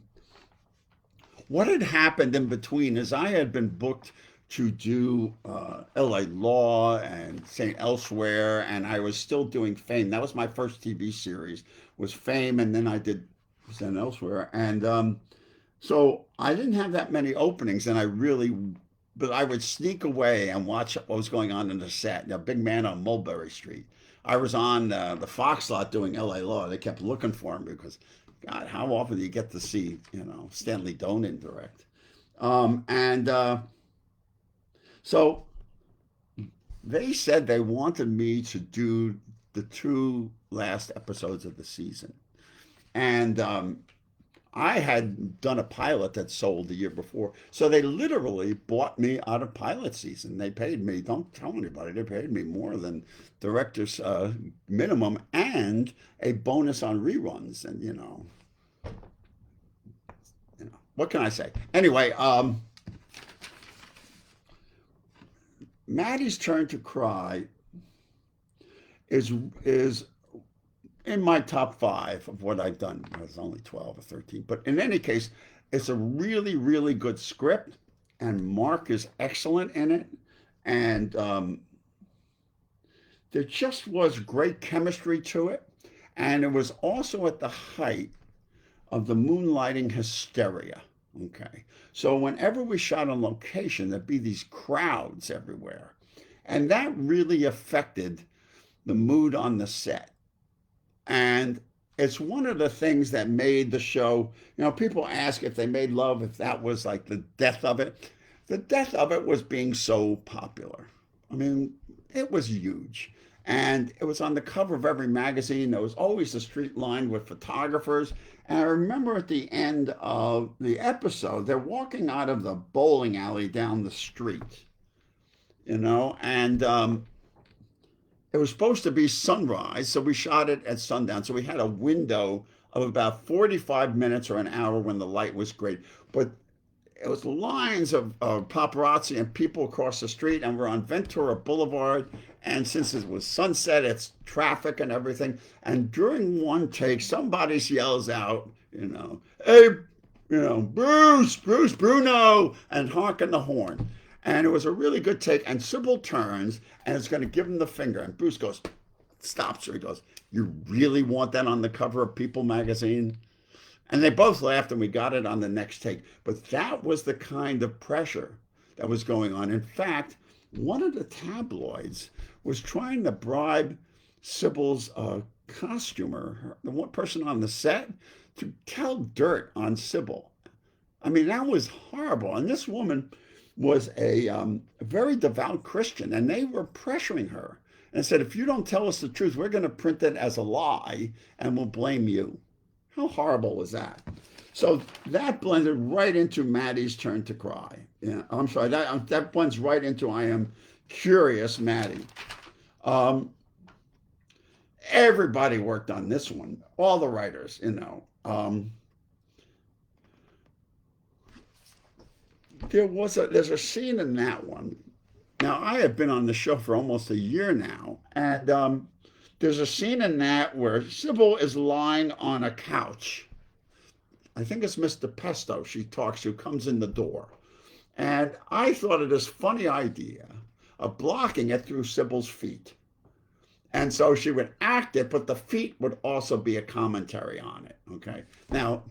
what had happened in between is I had been booked to do LA Law and St. Elsewhere, and I was still doing Fame. That was my first TV series, was Fame, and then I did St. Elsewhere. And so I didn't have that many openings, and but I would sneak away and watch what was going on in the set. The Big Man on Mulberry Street. I was on the Fox lot doing LA Law. They kept looking for me because, God, how often do you get to see, Stanley Donen direct? So they said they wanted me to do the 2 last episodes of the season. And I had done a pilot that sold the year before. So they literally bought me out of pilot season. They paid me, don't tell anybody, they paid me more than director's minimum and a bonus on reruns. And, what can I say? Anyway, Maddie's turn to cry is in my top 5 of what I've done. It was only 12 or 13. But in any case, it's a really, really good script. And Mark is excellent in it. And there just was great chemistry to it. And it was also at the height of the Moonlighting hysteria. Okay. So whenever we shot on location, there'd be these crowds everywhere. And that really affected the mood on the set. And it's one of the things that made the show, people ask if they made love, if that was like the death of it. The death of it was being so popular. I mean, it was huge. And it was on the cover of every magazine. There was always the street lined with photographers. And I remember at the end of the episode, they're walking out of the bowling alley down the street, and it was supposed to be sunrise, so we shot it at sundown. So we had a window of about 45 minutes or an hour when the light was great. But it was lines of paparazzi and people across the street, and we're on Ventura Boulevard. And since it was sunset, it's traffic and everything. And during one take, somebody yells out, hey, Bruce, Bruno, and honking the horn. And it was a really good take. And Cybill turns and is going to give him the finger. And Bruce stops her. He goes, you really want that on the cover of People magazine? And they both laughed, and we got it on the next take. But that was the kind of pressure that was going on. In fact, one of the tabloids was trying to bribe Cybill's costumer, the one person on the set, to tell dirt on Cybill. I mean, that was horrible. And this woman was a very devout Christian, and they were pressuring her and said, if you don't tell us the truth, we're going to print it as a lie, and we'll blame you. How horrible was that? So that blended right into Maddie's turn to cry. Yeah, I'm sorry, that blends right into I Am Curious, Maddie. Everybody worked on this one, all the writers, there's a scene in that one. Now, I have been on the show for almost a year now, and there's a scene in that where Cybill is lying on a couch. I think it's Mr. Pesto she talks to, comes in the door. And I thought of this funny idea of blocking it through Cybill's feet. And so she would act it, but the feet would also be a commentary on it, okay? Now,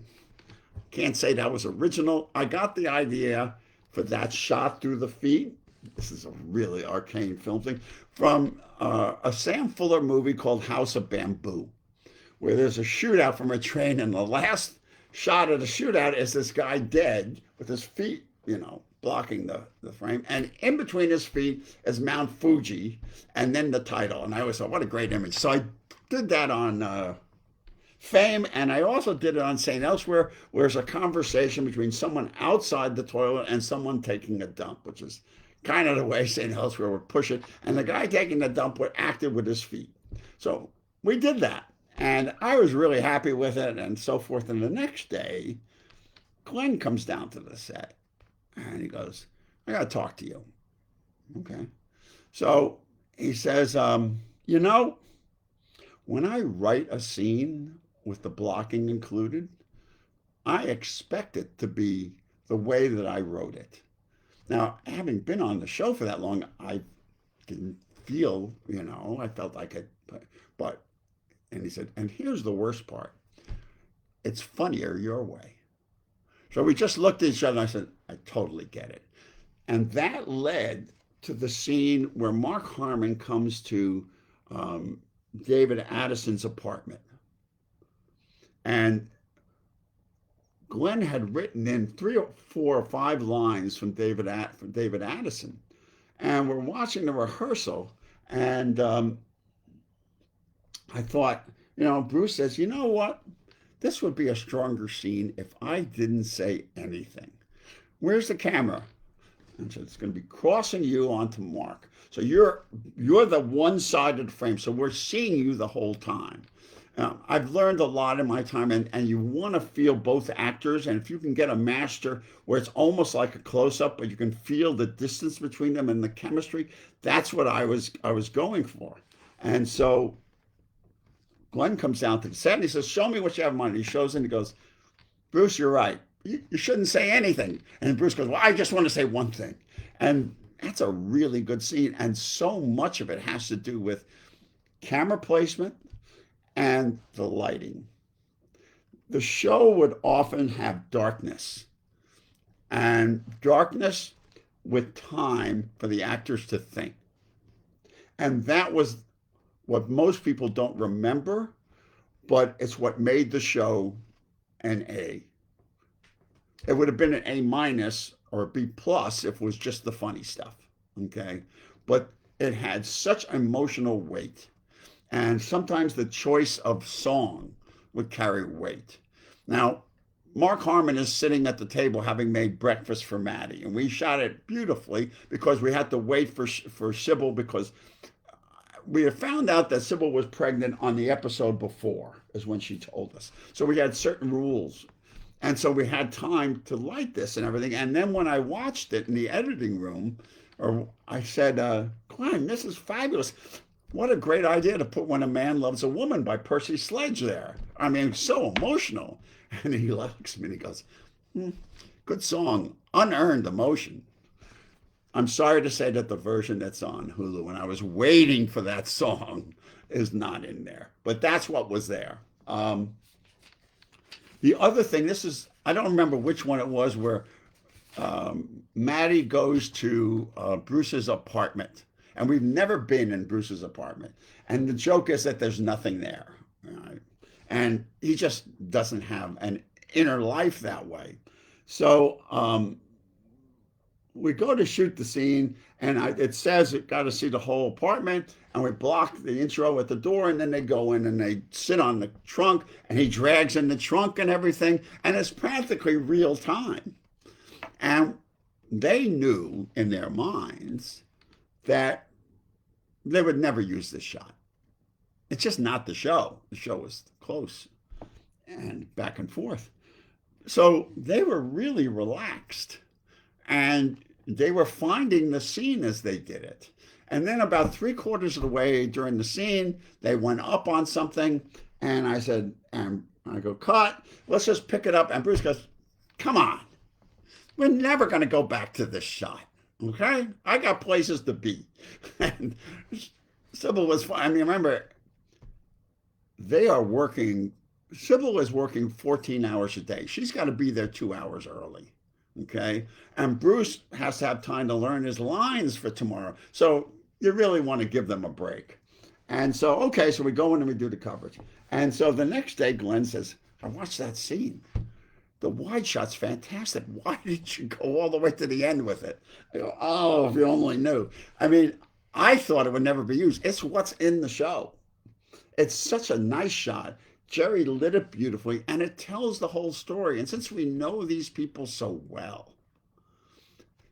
can't say that was original. I got the idea for that shot through the feet. This is a really arcane film thing from a Sam Fuller movie called House of Bamboo, where there's a shootout from a train, and the last shot of the shootout is this guy dead with his feet, blocking the frame. And in between his feet is Mount Fuji, and then the title. And I always thought, what a great image. So I did that on Fame, and I also did it on St. Elsewhere, where there's a conversation between someone outside the toilet and someone taking a dump, which is kind of the way St. Elsewhere would push it. And the guy taking the dump would act it with his feet. So we did that. And I was really happy with it and so forth. And the next day, Glenn comes down to the set and he goes, I got to talk to you. Okay. So he says, when I write a scene with the blocking included, I expect it to be the way that I wrote it. Now, having been on the show for that long, I didn't feel, I felt like it, but, and he said, and here's the worst part. It's funnier your way. So we just looked at each other and I said, I totally get it. And that led to the scene where Mark Harmon comes to David Addison's apartment. And Glenn had written in 3 or 4 or 5 lines from David Addison. And we're watching the rehearsal, and I thought, Bruce says, you know what? This would be a stronger scene if I didn't say anything. Where's the camera? And so it's going to be crossing you onto Mark. So you're the one-sided frame. So we're seeing you the whole time. I've learned a lot in my time, and you want to feel both actors. And if you can get a master where it's almost like a close-up, but you can feel the distance between them and the chemistry, that's what I was going for. And so Glenn comes down to the set and he says, show me what you have in mind. He shows and he goes, Bruce, you're right. You shouldn't say anything. And Bruce goes, well, I just want to say one thing. And that's a really good scene. And so much of it has to do with camera placement and the lighting. The show would often have darkness, and darkness with time for the actors to think. And that was what most people don't remember, but it's what made the show an A. It would have been an A minus or a B plus if it was just the funny stuff, okay? But it had such emotional weight. And sometimes the choice of song would carry weight. Now, Mark Harmon is sitting at the table having made breakfast for Maddie, and we shot it beautifully because we had to wait for Cybill, because we had found out that Cybill was pregnant on the episode before, is when she told us. So we had certain rules. And so we had time to light this and everything. And then when I watched it in the editing room, I said, Glenn, this is fabulous. What a great idea to put When a Man Loves a Woman by Percy Sledge there. I mean, so emotional. And he looks at me and he goes, good song, unearned emotion. I'm sorry to say that the version that's on Hulu, and I was waiting for that song, is not in there. But that's what was there. The other thing, I don't remember which one it was, where Maddie goes to Bruce's apartment. And we've never been in Bruce's apartment. And the joke is that there's nothing there. Right? And he just doesn't have an inner life that way. So we go to shoot the scene, and it says it got to see the whole apartment, and we block the intro at the door, and then they go in and they sit on the trunk, and he drags in the trunk and everything, and it's practically real time. And they knew in their minds that they would never use this shot. It's just not the show. The show was close and back and forth. So they were really relaxed, and they were finding the scene as they did it. And then about 3/4 of the way during the scene, they went up on something, and I said, and I go, cut, let's just pick it up. And Bruce goes, come on, we're never going to go back to this shot. Okay, I got places to be. And Cybill was fine. I mean, remember, they are working. Cybill is working 14 hours a day. She's got to be there 2 hours early. Okay, and Bruce has to have time to learn his lines for tomorrow. So you really want to give them a break. And so, okay, so we go in and we do the coverage. And so the next day, Glenn says, I watched that scene. The wide shot's fantastic. Why did you go all the way to the end with it? I go, oh, if you only knew. I mean, I thought it would never be used. It's what's in the show. It's such a nice shot. Jerry lit it beautifully, and it tells the whole story. And since we know these people so well,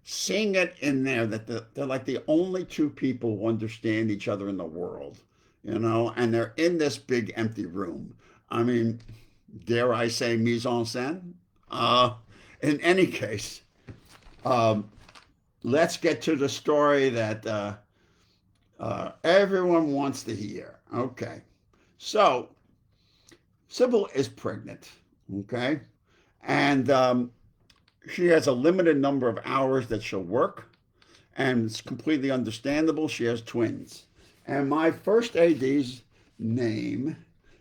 seeing it in there, that they're like the only two people who understand each other in the world, you know, and they're in this big empty room. I mean, dare I say mise en scène? In any case, let's get to the story that everyone wants to hear. Okay, so Cybill is pregnant, okay? And she has a limited number of hours that she'll work, and it's completely understandable. She has twins. And my first AD's name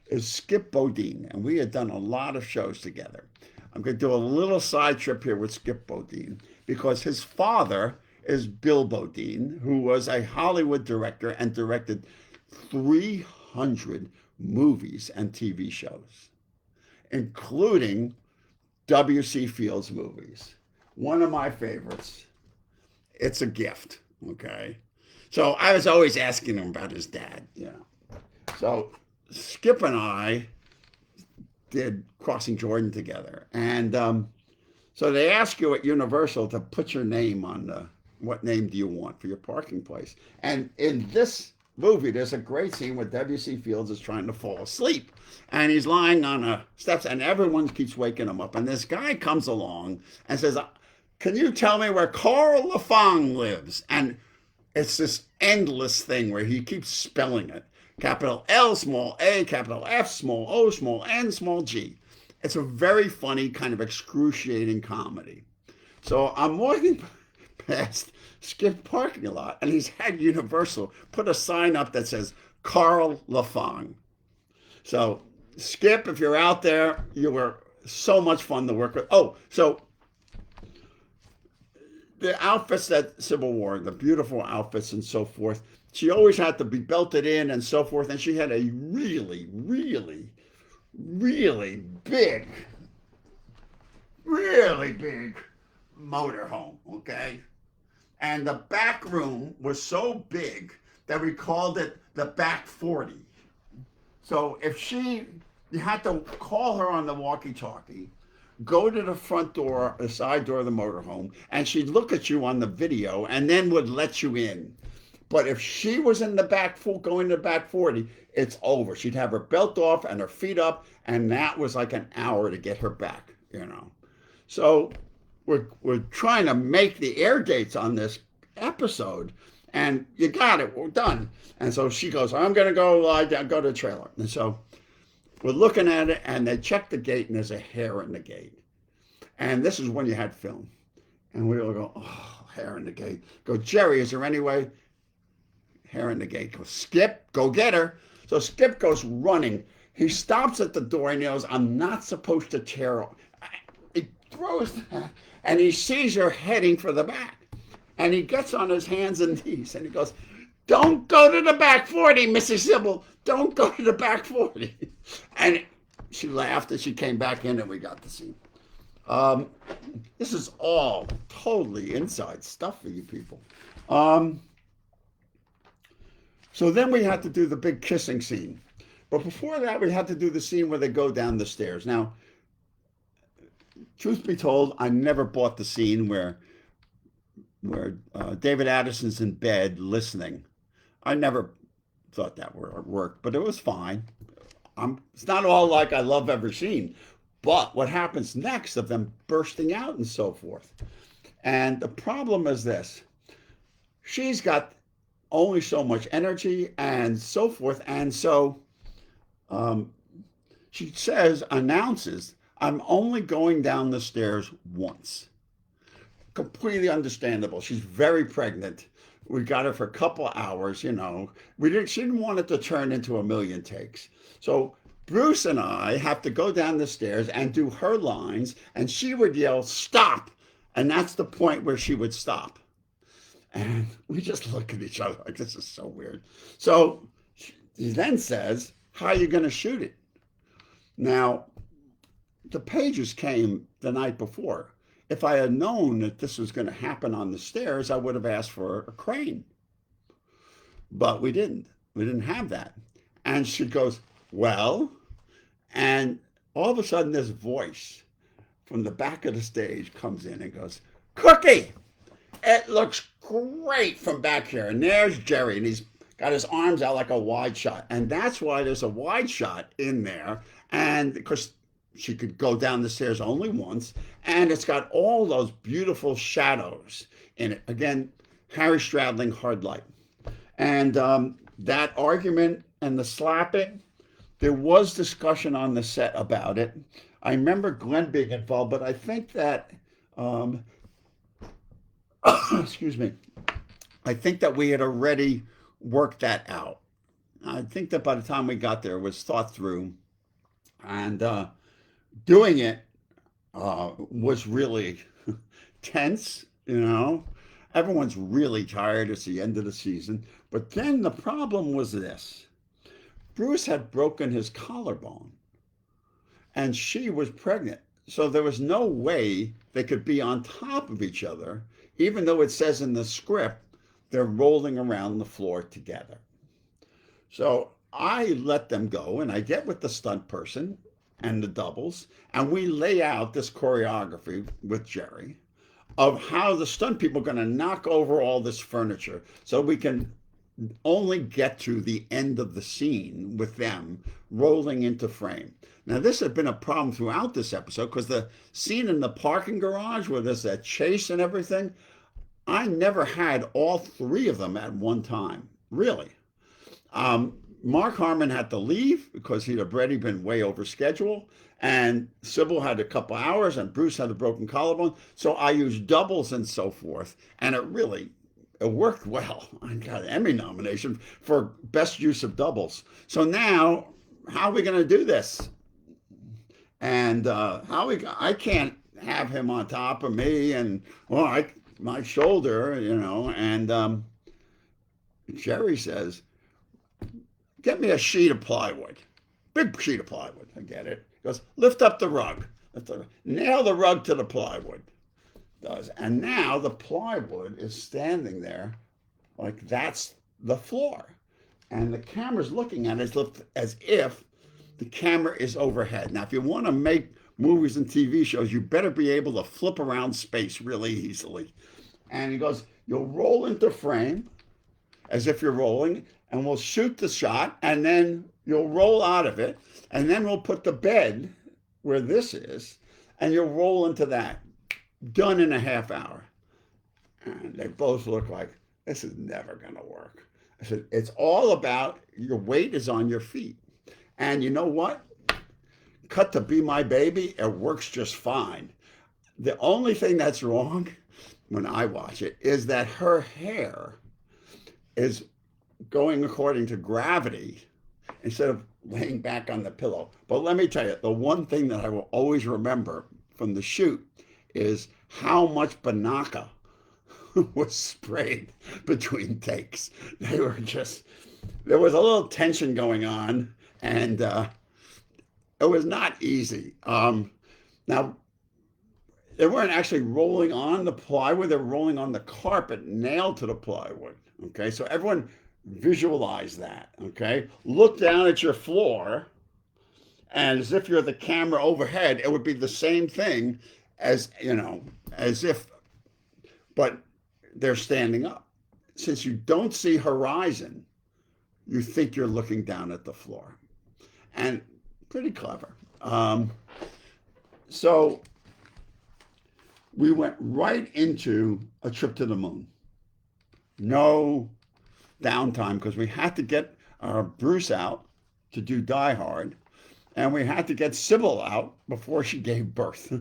is Skip Bodine, and we had done a lot of shows together. I'm going to do a little side trip here with Skip Bodine, because his father is Bill Bodine, who was a Hollywood director and directed 300 movies and TV shows, including W.C. Fields movies. One of my favorites. It's a gift, okay? So I was always asking him about his dad, you know. So Skip and I did Crossing Jordan together. And so they ask you at Universal to put your name on what name do you want for your parking place. And in this movie, there's a great scene where W.C. Fields is trying to fall asleep, and he's lying on steps, and everyone keeps waking him up. And this guy comes along and says, can you tell me where Carl Lafang lives? And it's this endless thing where he keeps spelling it. capital L, small a, capital F, small o, small n, small g. It's a very funny, kind of excruciating comedy. So I'm walking past Skip parking lot, and he's had Universal put a sign up that says Carl Lafang. So Skip, if you're out there, you were so much fun to work with. Oh, so the outfits that Cybill wore, the beautiful outfits and so forth, she always had to be belted in and so forth. And she had a really, really, really big motorhome, okay? And the back room was so big that we called it the back 40. So you had to call her on the walkie-talkie, go to the front door, the side door of the motorhome, and she'd look at you on the video and then would let you in. But if she was in the back, going to the back 40, it's over. She'd have her belt off and her feet up, and that was like an hour to get her back, you know. So we're trying to make the air dates on this episode, and you got it, we're done. And so she goes, I'm going to go lie down, go to the trailer. And so we're looking at it, and they check the gate, and there's a hair in the gate. And this is when you had film. And we all go, oh, hair in the gate. Go, Jerry, is there any way? Hair in the gate. Go, Skip, go get her. So Skip goes running. He stops at the door, and he goes, I'm not supposed to tear off. He throws that, and he sees her heading for the back. And he gets on his hands and knees, and he goes, don't go to the back 40, Mrs. Cybill. Don't go to the back 40. And she laughed, and she came back in, and we got the scene. This is all totally inside stuff for you people. So then we had to do the big kissing scene. But before that, we had to do the scene where they go down the stairs. Now, truth be told, I never bought the scene where David Addison's in bed listening. I never thought that would work, but it was fine. It's not all like I love every scene, but what happens next of them bursting out and so forth. And the problem is this. She's got only so much energy and so forth. And so she announces, I'm only going down the stairs once. Completely understandable. She's very pregnant. We got her for a couple of hours, you know. She didn't want it to turn into a million takes. So Bruce and I have to go down the stairs and do her lines, and she would yell, stop. And that's the point where she would stop. And we just look at each other like, this is so weird. So he then says, how are you going to shoot it? Now, the pages came the night before. If I had known that this was going to happen on the stairs, I would have asked for a crane. But we didn't. We didn't have that. And she goes, well, and all of a sudden this voice from the back of the stage comes in and goes, Cookie, it looks great from back here. And there's Jerry, and he's got his arms out like a wide shot. And that's why there's a wide shot in there. And because she could go down the stairs only once, and it's got all those beautiful shadows in it. Again, Harry Stradling, hard light. And that argument and the slapping, there was discussion on the set about it. I remember Glenn being involved, but I think that, excuse me, I think that we had already worked that out. I think that by the time we got there, it was thought through, and doing it was really tense, you know. Everyone's really tired. It's the end of the season. But then the problem was this. Bruce had broken his collarbone, and she was pregnant. So there was no way they could be on top of each other, even though it says in the script they're rolling around the floor together. So I let them go, and I get with the stunt person and the doubles, and we lay out this choreography with Jerry of how the stunt people are going to knock over all this furniture so we can only get to the end of the scene with them rolling into frame. Now, this had been a problem throughout this episode because the scene in the parking garage where there's that chase and everything, I never had all three of them at one time, really. Mark Harmon had to leave because he'd already been way over schedule. And Cybill had a couple hours, and Bruce had a broken collarbone. So I used doubles and so forth. And it worked well. I got an Emmy nomination for best use of doubles. So now, how are we going to do this? And I can't have him on top of me, and my shoulder, And Jerry says, "Get me a sheet of plywood, big sheet of plywood." I get it. He goes, "Lift up the rug, nail the rug to the plywood." Does, and now the plywood is standing there, like that's the floor, and the camera's looking at it as if the camera is overhead. Now, if you want to make movies and TV shows, you better be able to flip around space really easily. And he goes, "You'll roll into frame as if you're rolling, and we'll shoot the shot, and then you'll roll out of it, and then we'll put the bed where this is, and you'll roll into that. Done in a half hour." And they both look like, this is never going to work. I said, it's all about your weight is on your feet. And you know what? Cut to Be My Baby, it works just fine. The only thing that's wrong when I watch it is that her hair is going according to gravity instead of laying back on the pillow. But let me tell you, the one thing that I will always remember from the shoot is how much Banaka was sprayed between takes. There was a little tension going on, and it was not easy. Now, they weren't actually rolling on the plywood, they were rolling on the carpet nailed to the plywood. Okay, so everyone visualize that. Okay, look down at your floor, and as if you're the camera overhead, it would be the same thing as if, but they're standing up. Since you don't see horizon, you think you're looking down at the floor, and pretty clever. So we went right into a trip to the moon. No downtime, because we had to get Bruce out to do Die Hard, and we had to get Cybill out before she gave birth.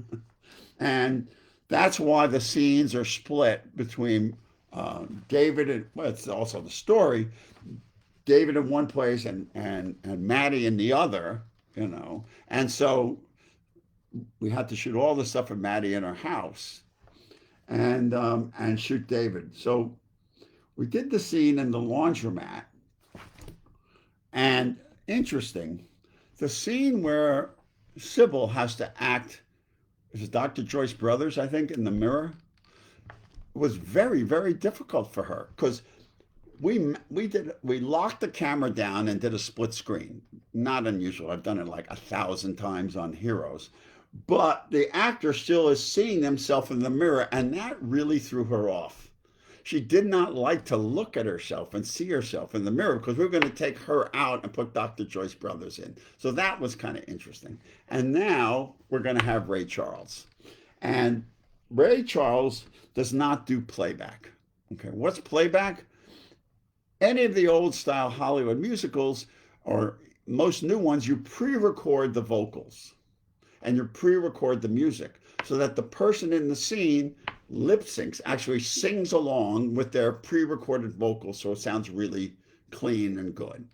And that's why the scenes are split between David and, well, it's also the story, David in one place and Maddie in the other, And so we had to shoot all the stuff of Maddie in her house and shoot David. So we did the scene in the laundromat. And interesting, the scene where Cybill has to act, it was Dr. Joyce Brothers, I think, in the mirror, was very, very difficult for her because we locked the camera down and did a split screen. Not unusual. I've done it like 1,000 times on Heroes. But the actor still is seeing himself in the mirror, and that really threw her off. She did not like to look at herself and see herself in the mirror because we were going to take her out and put Dr. Joyce Brothers in. So that was kind of interesting. And now we're going to have Ray Charles. And Ray Charles does not do playback. Okay, what's playback? Any of the old style Hollywood musicals or most new ones, you pre-record the vocals and you pre-record the music so that the person in the scene lip syncs, actually sings along with their pre-recorded vocals so it sounds really clean and good.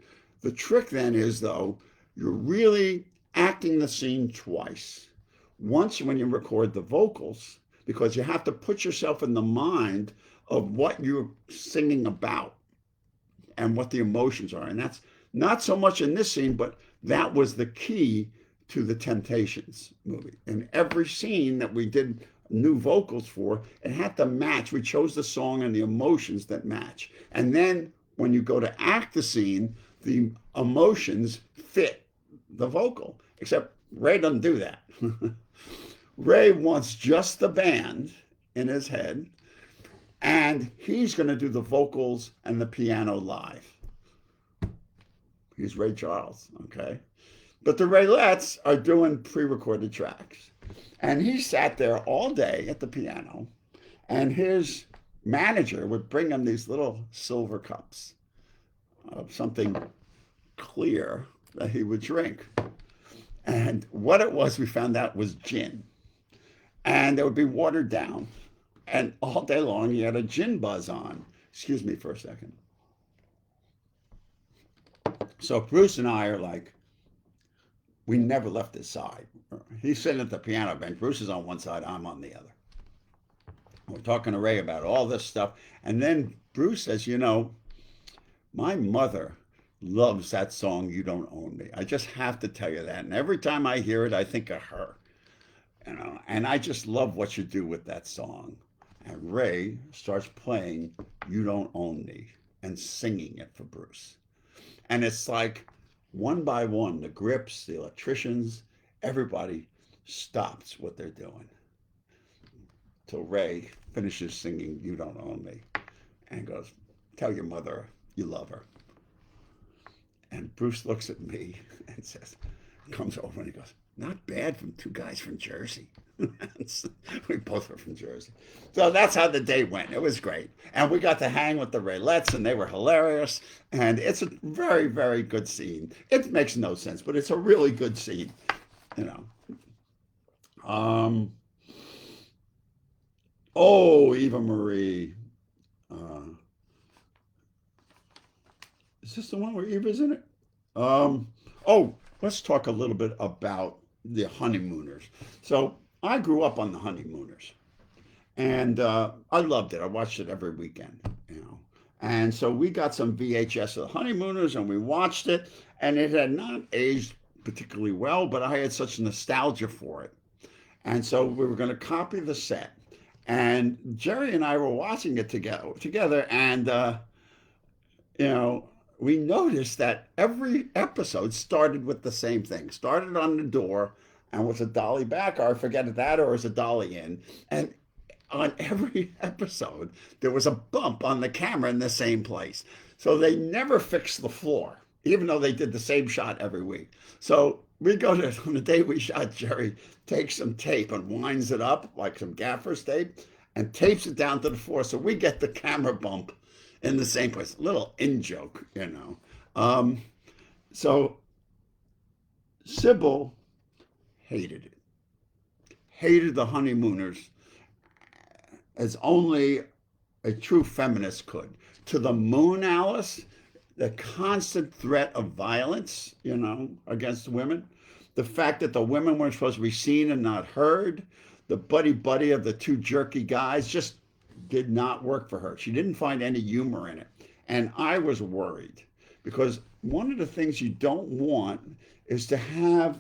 The trick then is, though, you're really acting the scene twice. Once when you record the vocals, because you have to put yourself in the mind of what you're singing about and what the emotions are. And that's not so much in this scene, but that was the key to the Temptations movie. In every scene that we did new vocals for, it had to match. We chose the song and the emotions that match. And then when you go to act the scene, the emotions fit the vocal, except Ray doesn't do that. Ray wants just the band in his head, and he's going to do the vocals and the piano live. He's Ray Charles, okay? But the Raylettes are doing pre-recorded tracks. And he sat there all day at the piano, and his manager would bring him these little silver cups of something clear that he would drink. And what it was, we found out was gin. And it would be watered down. And all day long, he had a gin buzz on. Excuse me for a second. So Bruce and I are like, we never left his side. He's sitting at the piano bench. Bruce is on one side, I'm on the other. We're talking to Ray about all this stuff. And then Bruce says, you know, my mother loves that song, You Don't Own Me. I just have to tell you that. And every time I hear it, I think of her. You know, and I just love what you do with that song. And Ray starts playing You Don't Own Me and singing it for Bruce. And it's like one by one, the grips, the electricians, everybody stops what they're doing till Ray finishes singing You Don't Own Me and goes, tell your mother you love her. And Bruce looks at me and says, comes over and he goes, not bad from two guys from Jersey. We both were from Jersey. So that's how the day went. It was great. And we got to hang with the Raylettes, and they were hilarious. And it's a very, very good scene. It makes no sense, but it's a really good scene, you know. Oh, Eva Marie. Is this the one where Eva's in it? Oh, let's talk a little bit about the Honeymooners. So I grew up on the Honeymooners, and I loved it. I watched it every weekend, you know. And so we got some VHS of the Honeymooners, and we watched it, and it had not aged particularly well, but I had such nostalgia for it. And so we were going to copy the set, and Jerry and I were watching it together, and you know, we noticed that every episode started with the same thing. Started on the door and was a dolly back, or forget that, or was a dolly in. And on every episode, there was a bump on the camera in the same place. So they never fixed the floor, even though they did the same shot every week. So we go to, on the day we shot, Jerry takes some tape and winds it up, like some gaffer's tape, and tapes it down to the floor. So we get the camera bump in the same place. A little in-joke, you know. So Cybill hated it. Hated the Honeymooners as only a true feminist could. To the moon, Allyce, the constant threat of violence, you know, against women. The fact that the women weren't supposed to be seen and not heard. The buddy of the two jerky guys just did not work for her. She didn't find any humor in it. And I was worried because one of the things you don't want is to have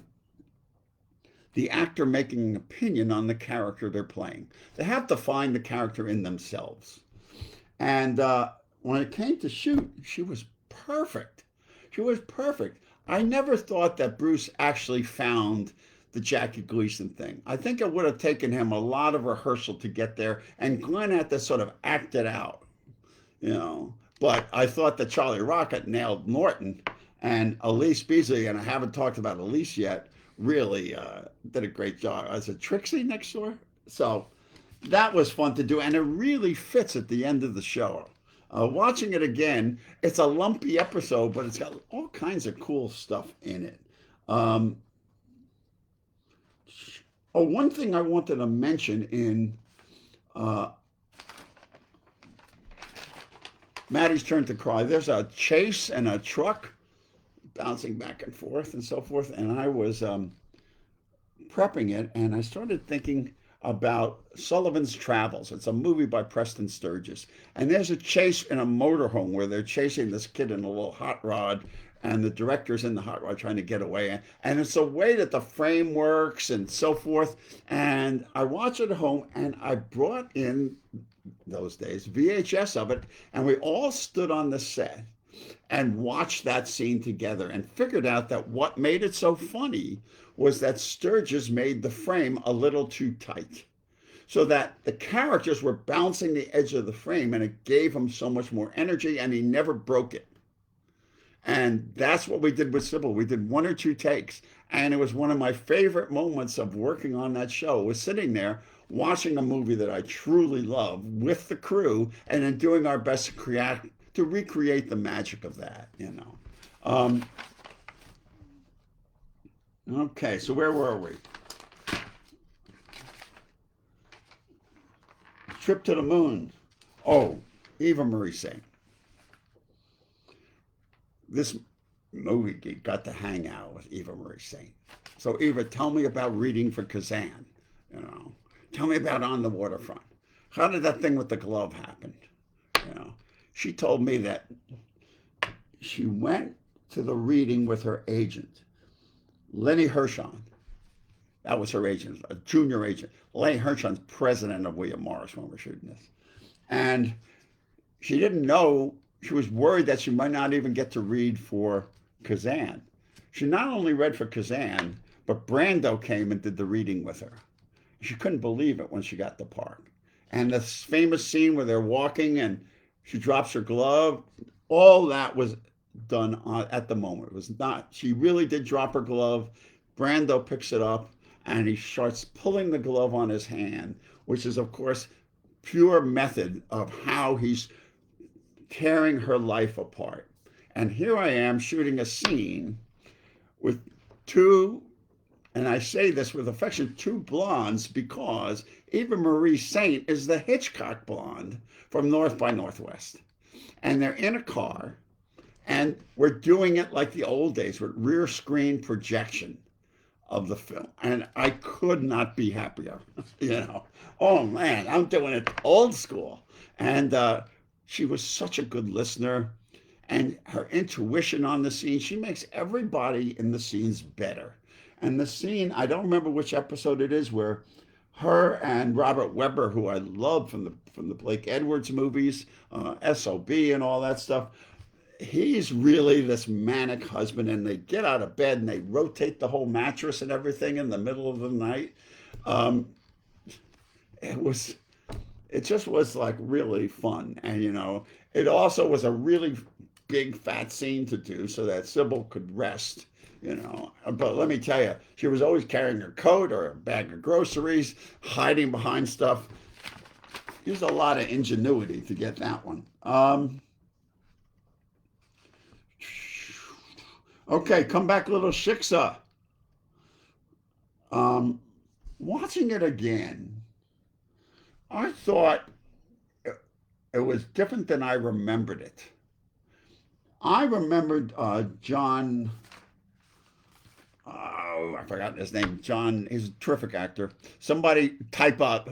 the actor making an opinion on the character they're playing. They have to find the character in themselves. And when it came to shoot, she was perfect. She was perfect. I never thought that Bruce actually found the Jackie Gleason thing. I think it would have taken him a lot of rehearsal to get there, and Glenn had to sort of act it out, you know. But I thought that Charlie Rocket nailed Norton, and Allyce Beasley, and I haven't talked about Allyce yet, really did a great job. As a Trixie next door. So that was fun to do, and it really fits at the end of the show. Watching it again, it's a lumpy episode, but it's got all kinds of cool stuff in it. One thing I wanted to mention in Maddie's Turn to Cry, there's a chase and a truck bouncing back and forth and so forth, and I was prepping it, and I started thinking about Sullivan's Travels. It's a movie by Preston Sturges, and there's a chase in a motorhome where they're chasing this kid in a little hot rod, and the director's in the hot rod trying to get away. And it's a way that the frame works and so forth. And I watched it at home, and I brought in, those days, VHS of it, and we all stood on the set and watched that scene together and figured out that what made it so funny was that Sturges made the frame a little too tight, so that the characters were bouncing the edge of the frame, and it gave him so much more energy, and he never broke it. And that's what we did with Cybill. We did one or two takes, and it was one of my favorite moments of working on that show, was sitting there watching a movie that I truly love with the crew, and then doing our best to recreate the magic of that, you know. Okay, so where were we? Trip to the moon. Oh, Eva Marie Saint. This movie geek got to hang out with Eva Marie Saint. So Eva, tell me about reading for Kazan. You know, tell me about On the Waterfront. How did that thing with the glove happen? You know, she told me that she went to the reading with her agent, Lenny Hershon. That was her agent, a junior agent. Lenny Hershon's president of William Morris when we're shooting this. And she didn't know, she was worried that she might not even get to read for Kazan. She not only read for Kazan, but Brando came and did the reading with her. She couldn't believe it when she got to the park. And this famous scene where they're walking and she drops her glove, all that was done at the moment. It was not, she really did drop her glove. Brando picks it up and he starts pulling the glove on his hand, which is, of course, pure method of how he's tearing her life apart. And here I am shooting a scene with two, and I say this with affection, two blondes, because Eva Marie Saint is the Hitchcock blonde from North by Northwest. And they're in a car, and we're doing it like the old days with rear screen projection of the film. And I could not be happier. You know, oh man, I'm doing it old school. And she was such a good listener. And her intuition on the scene, she makes everybody in the scenes better. And the scene, I don't remember which episode it is, where her and Robert Webber, who I love from the Blake Edwards movies, SOB and all that stuff, he's really this manic husband, and they get out of bed and they rotate the whole mattress and everything in the middle of the night. It just was like really fun. And, you know, it also was a really big fat scene to do so that Cybill could rest, you know. But let me tell you, she was always carrying her coat or a bag of groceries, hiding behind stuff. Used a lot of ingenuity to get that one. Okay, come back, little Shiksa. Watching it again, I thought it was different than I remembered it. I remembered John, oh, I forgot his name. John, he's a terrific actor. Somebody type up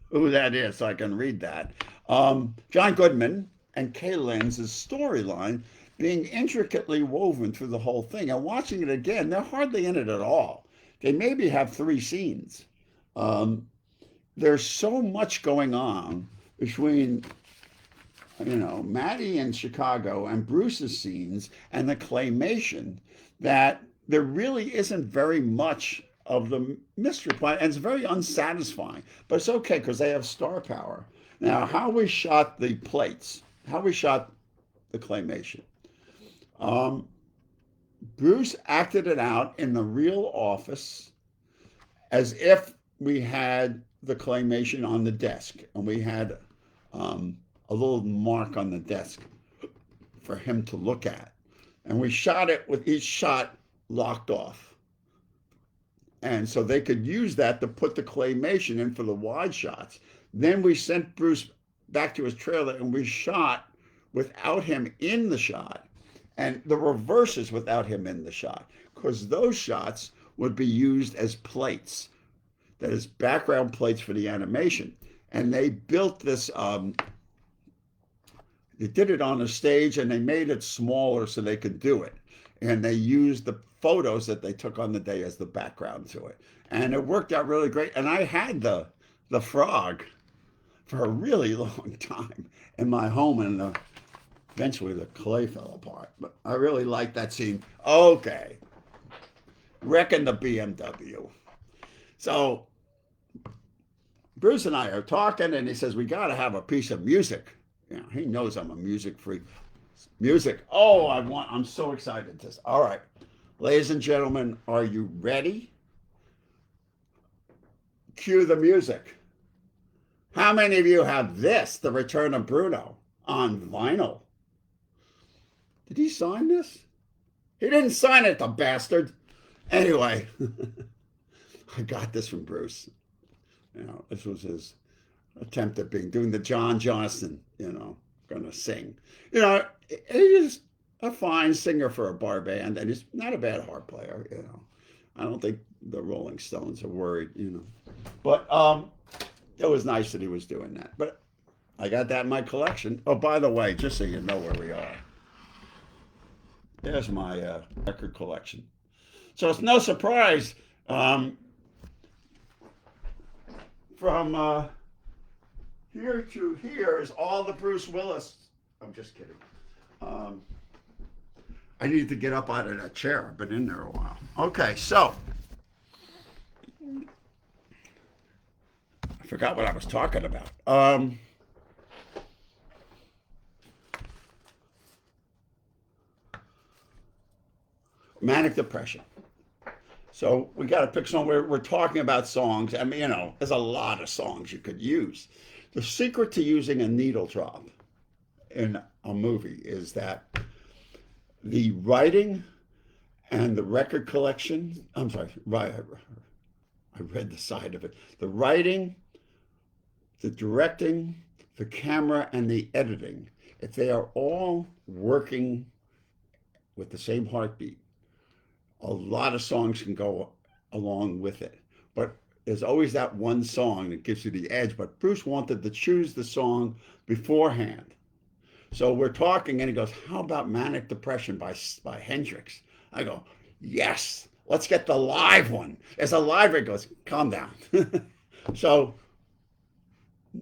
who that is so I can read that. John Goodman and Kay Lenz's storyline being intricately woven through the whole thing. And watching it again, they're hardly in it at all. They maybe have 3 scenes. There's so much going on between, you know, Maddie in Chicago and Bruce's scenes and the claymation that there really isn't very much of the mystery plot, and it's very unsatisfying. But it's okay because they have star power. Now, how we shot the plates, how we shot the claymation. Bruce acted it out in the real office as if we had the claymation on the desk, and we had a little mark on the desk for him to look at. And we shot it with each shot locked off. And so they could use that to put the claymation in for the wide shots. Then we sent Bruce back to his trailer and we shot without him in the shot, and the reverses without him in the shot, because those shots would be used as plates, that is background plates for the animation. And they built this, they did it on a stage and they made it smaller so they could do it. And they used the photos that they took on the day as the background to it. And it worked out really great. And I had the frog for a really long time in my home, and eventually the clay fell apart. But I really liked that scene. Okay. Wrecking the BMW. So Bruce and I are talking, and he says, we got to have a piece of music. You know, he knows I'm a music freak. Music. Oh, I'm so excited. All right. Ladies and gentlemen, are you ready? Cue the music. How many of you have this, The Return of Bruno, on vinyl? Did he sign this? He didn't sign it, the bastard. Anyway, I got this from Bruce. This was his attempt at doing the John Johnston, going to sing. He's a fine singer for a bar band, and he's not a bad harp player. I don't think the Rolling Stones are worried. But it was nice that he was doing that. But I got that in my collection. Oh, by the way, just so you know where we are, there's my record collection. So it's no surprise from here to here is all the Bruce Willis. I'm just kidding. I need to get up out of that chair. I've been in there a while. Okay, so I forgot what I was talking about. Manic Depression. So we got to pick some. We're talking about songs. I mean, there's a lot of songs you could use. The secret to using a needle drop in a movie is that the writing and the record collection. I'm sorry, I read the side of it. The writing, the directing, the camera, and the editing. If they are all working with the same heartbeat, a lot of songs can go along with it. But there's always that one song that gives you the edge. But Bruce wanted to choose the song beforehand. So we're talking, and he goes, how about Manic Depression by Hendrix? I go, yes, let's get the live one. There's a live one. He goes, calm down. So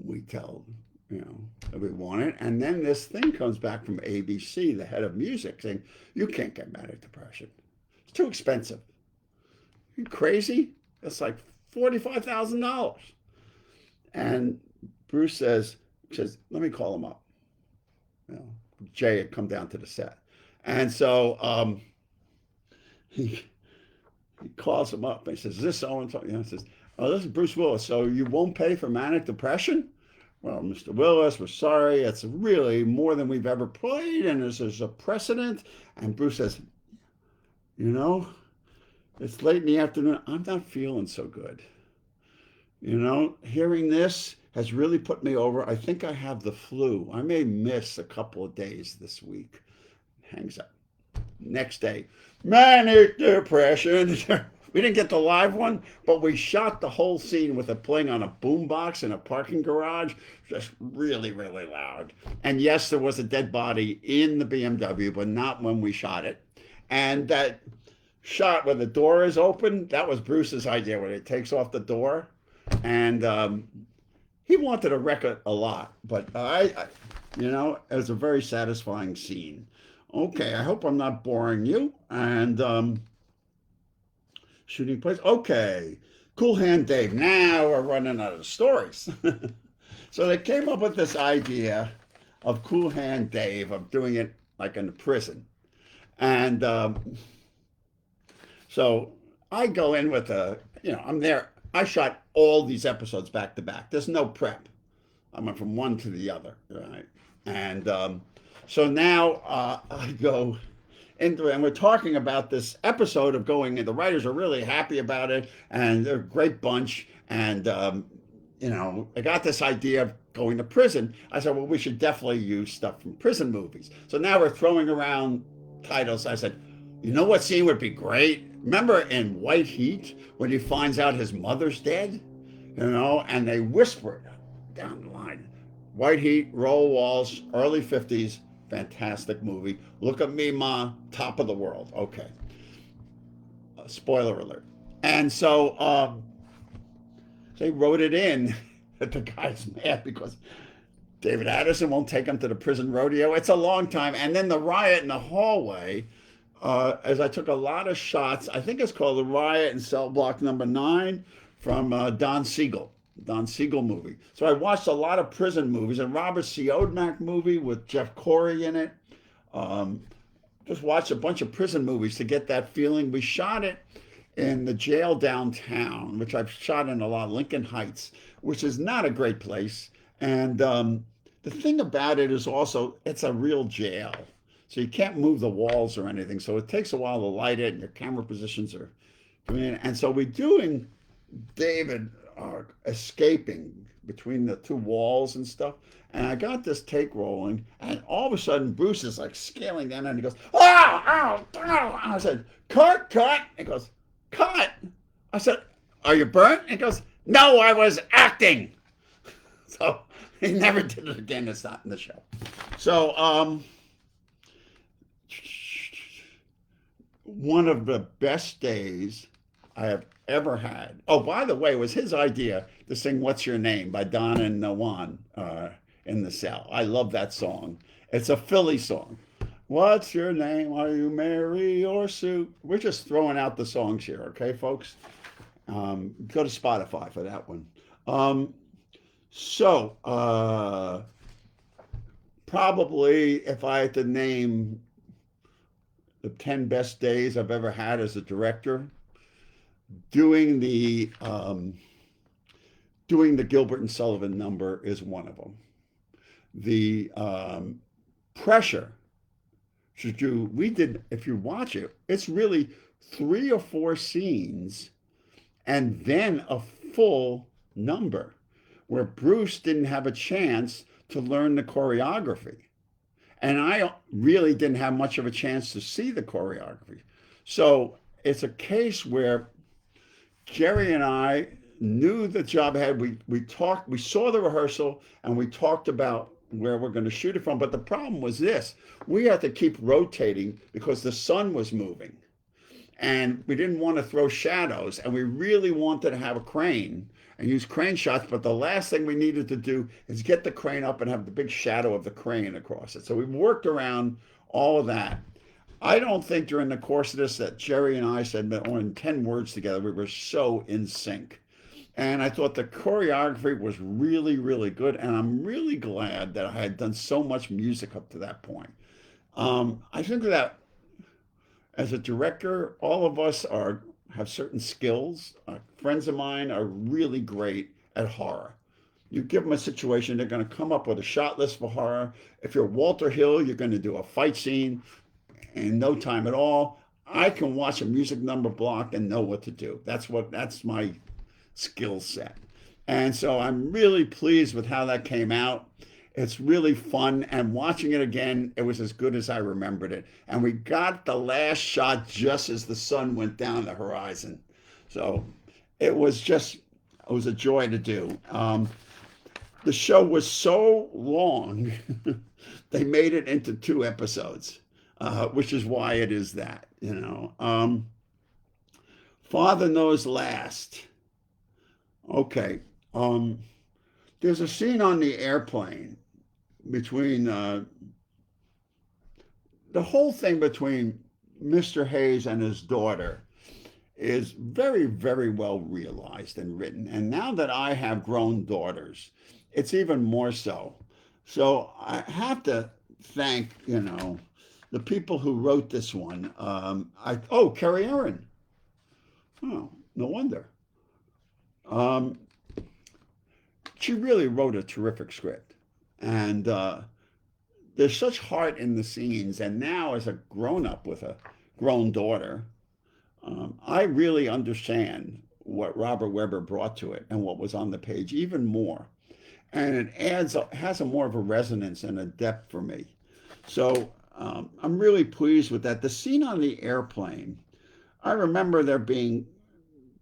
we tell, that we want it. And then this thing comes back from ABC, the head of music, saying, you can't get Manic Depression. It's too expensive. Are you crazy? It's like $45,000. And Bruce says, let me call him up. Jay had come down to the set. And so he calls him up and he says, is this so-and-so? He says, oh, this is Bruce Willis. So you won't pay for Manic Depression? Well, Mr. Willis, we're sorry. It's really more than we've ever played, and there's a precedent. And Bruce says, it's late in the afternoon. I'm not feeling so good. Hearing this has really put me over. I think I have the flu. I may miss a couple of days this week. Hangs up. Next day, Manic Depression. We didn't get the live one, but we shot the whole scene with it playing on a boombox in a parking garage, just really, really loud. And yes, there was a dead body in the BMW, but not when we shot it. And that shot where the door is open, that was Bruce's idea, when it takes off the door. And he wanted to wreck it a lot, but it was a very satisfying scene. Okay, I hope I'm not boring you. And shooting place. Okay, CoolHand Dave. Now we're running out of stories. So they came up with this idea of CoolHand Dave, of doing it like in a prison. And so I go in with I'm there. I shot all these episodes back to back. There's no prep. I went from one to the other, right? And so now I go into it, and we're talking about this episode of going, and the writers are really happy about it, and they're a great bunch. And, I got this idea of going to prison. I said, well, we should definitely use stuff from prison movies. So now we're throwing around titles. I said, what scene would be great? Remember in White Heat when he finds out his mother's dead? And they whisper it down the line. White Heat, Roll Walls, early 50s, fantastic movie. Look at me, Ma, top of the world. Okay. Spoiler alert. And so they wrote it in that the guy's mad because David Addison won't take him to the prison rodeo. It's a long time. And then the riot in the hallway, as I took a lot of shots, I think it's called The Riot in Cell Block Number 9 from Don Siegel movie. So I watched a lot of prison movies, and Robert Siodmak movie with Jeff Corey in it. Just watched a bunch of prison movies to get that feeling. We shot it in the jail downtown, which I've shot in a lot, Lincoln Heights, which is not a great place. And the thing about it is also, it's a real jail. So you can't move the walls or anything. So it takes a while to light it, and your camera positions are And so we're doing David escaping between the two walls and stuff. And I got this take rolling, and all of a sudden Bruce is like scaling down, and he goes, "Oh, oh, oh!" I said, "Cut, cut!" He goes, "Cut!" I said, "Are you burnt?" He goes, "No, I was acting." So he never did it again. It's not in the show. So one of the best days I have ever had. Oh, by the way, it was his idea to sing "What's Your Name" by Donna and Nawan in the cell. I love that song. It's a Philly song. What's your name? Are you Mary or Sue? We're just throwing out the songs here, okay, folks? Go to Spotify for that one. Probably if I had to name the 10 best days I've ever had as a director, doing the Gilbert and Sullivan number is one of them. The pressure to do, we did, if you watch it, it's really 3 or 4 scenes and then a full number where Bruce didn't have a chance to learn the choreography. And I really didn't have much of a chance to see the choreography. So it's a case where Jerry and I knew the job ahead. We talked, we saw the rehearsal, and we talked about where we're going to shoot it from. But the problem was this: we had to keep rotating because the sun was moving, and we didn't want to throw shadows, and we really wanted to have a crane and use crane shots. But the last thing we needed to do is get the crane up and have the big shadow of the crane across it. So we worked around all of that. I don't think during the course of this that Jerry and I said more than 10 words together. We were so in sync. And I thought the choreography was really, really good. And I'm really glad that I had done so much music up to that point. I think that as a director, all of us have certain skills. Friends of mine are really great at horror. You give them a situation, they're going to come up with a shot list for horror. If you're Walter Hill, you're going to do a fight scene in no time at all. I can watch a music number block and know what to do. That's my skill set. And so I'm really pleased with how that came out. It's really fun, and watching it again, it was as good as I remembered it. And we got the last shot just as the sun went down the horizon. So it was a joy to do. The show was so long, they made it into 2 episodes, which is why it is that, you know. Father Knows Last. Okay. There's a scene on the airplane between the whole thing between Mr. Hayes and his daughter is very, very well realized and written. And now that I have grown daughters, it's even more so. So I have to thank, the people who wrote this one. Carrie Erin. Oh, no wonder. She really wrote a terrific script. And there's such heart in the scenes. And now as a grown-up with a grown daughter, I really understand what Robert Webber brought to it and what was on the page even more. And it has a more of a resonance and a depth for me. So I'm really pleased with that. The scene on the airplane, I remember there being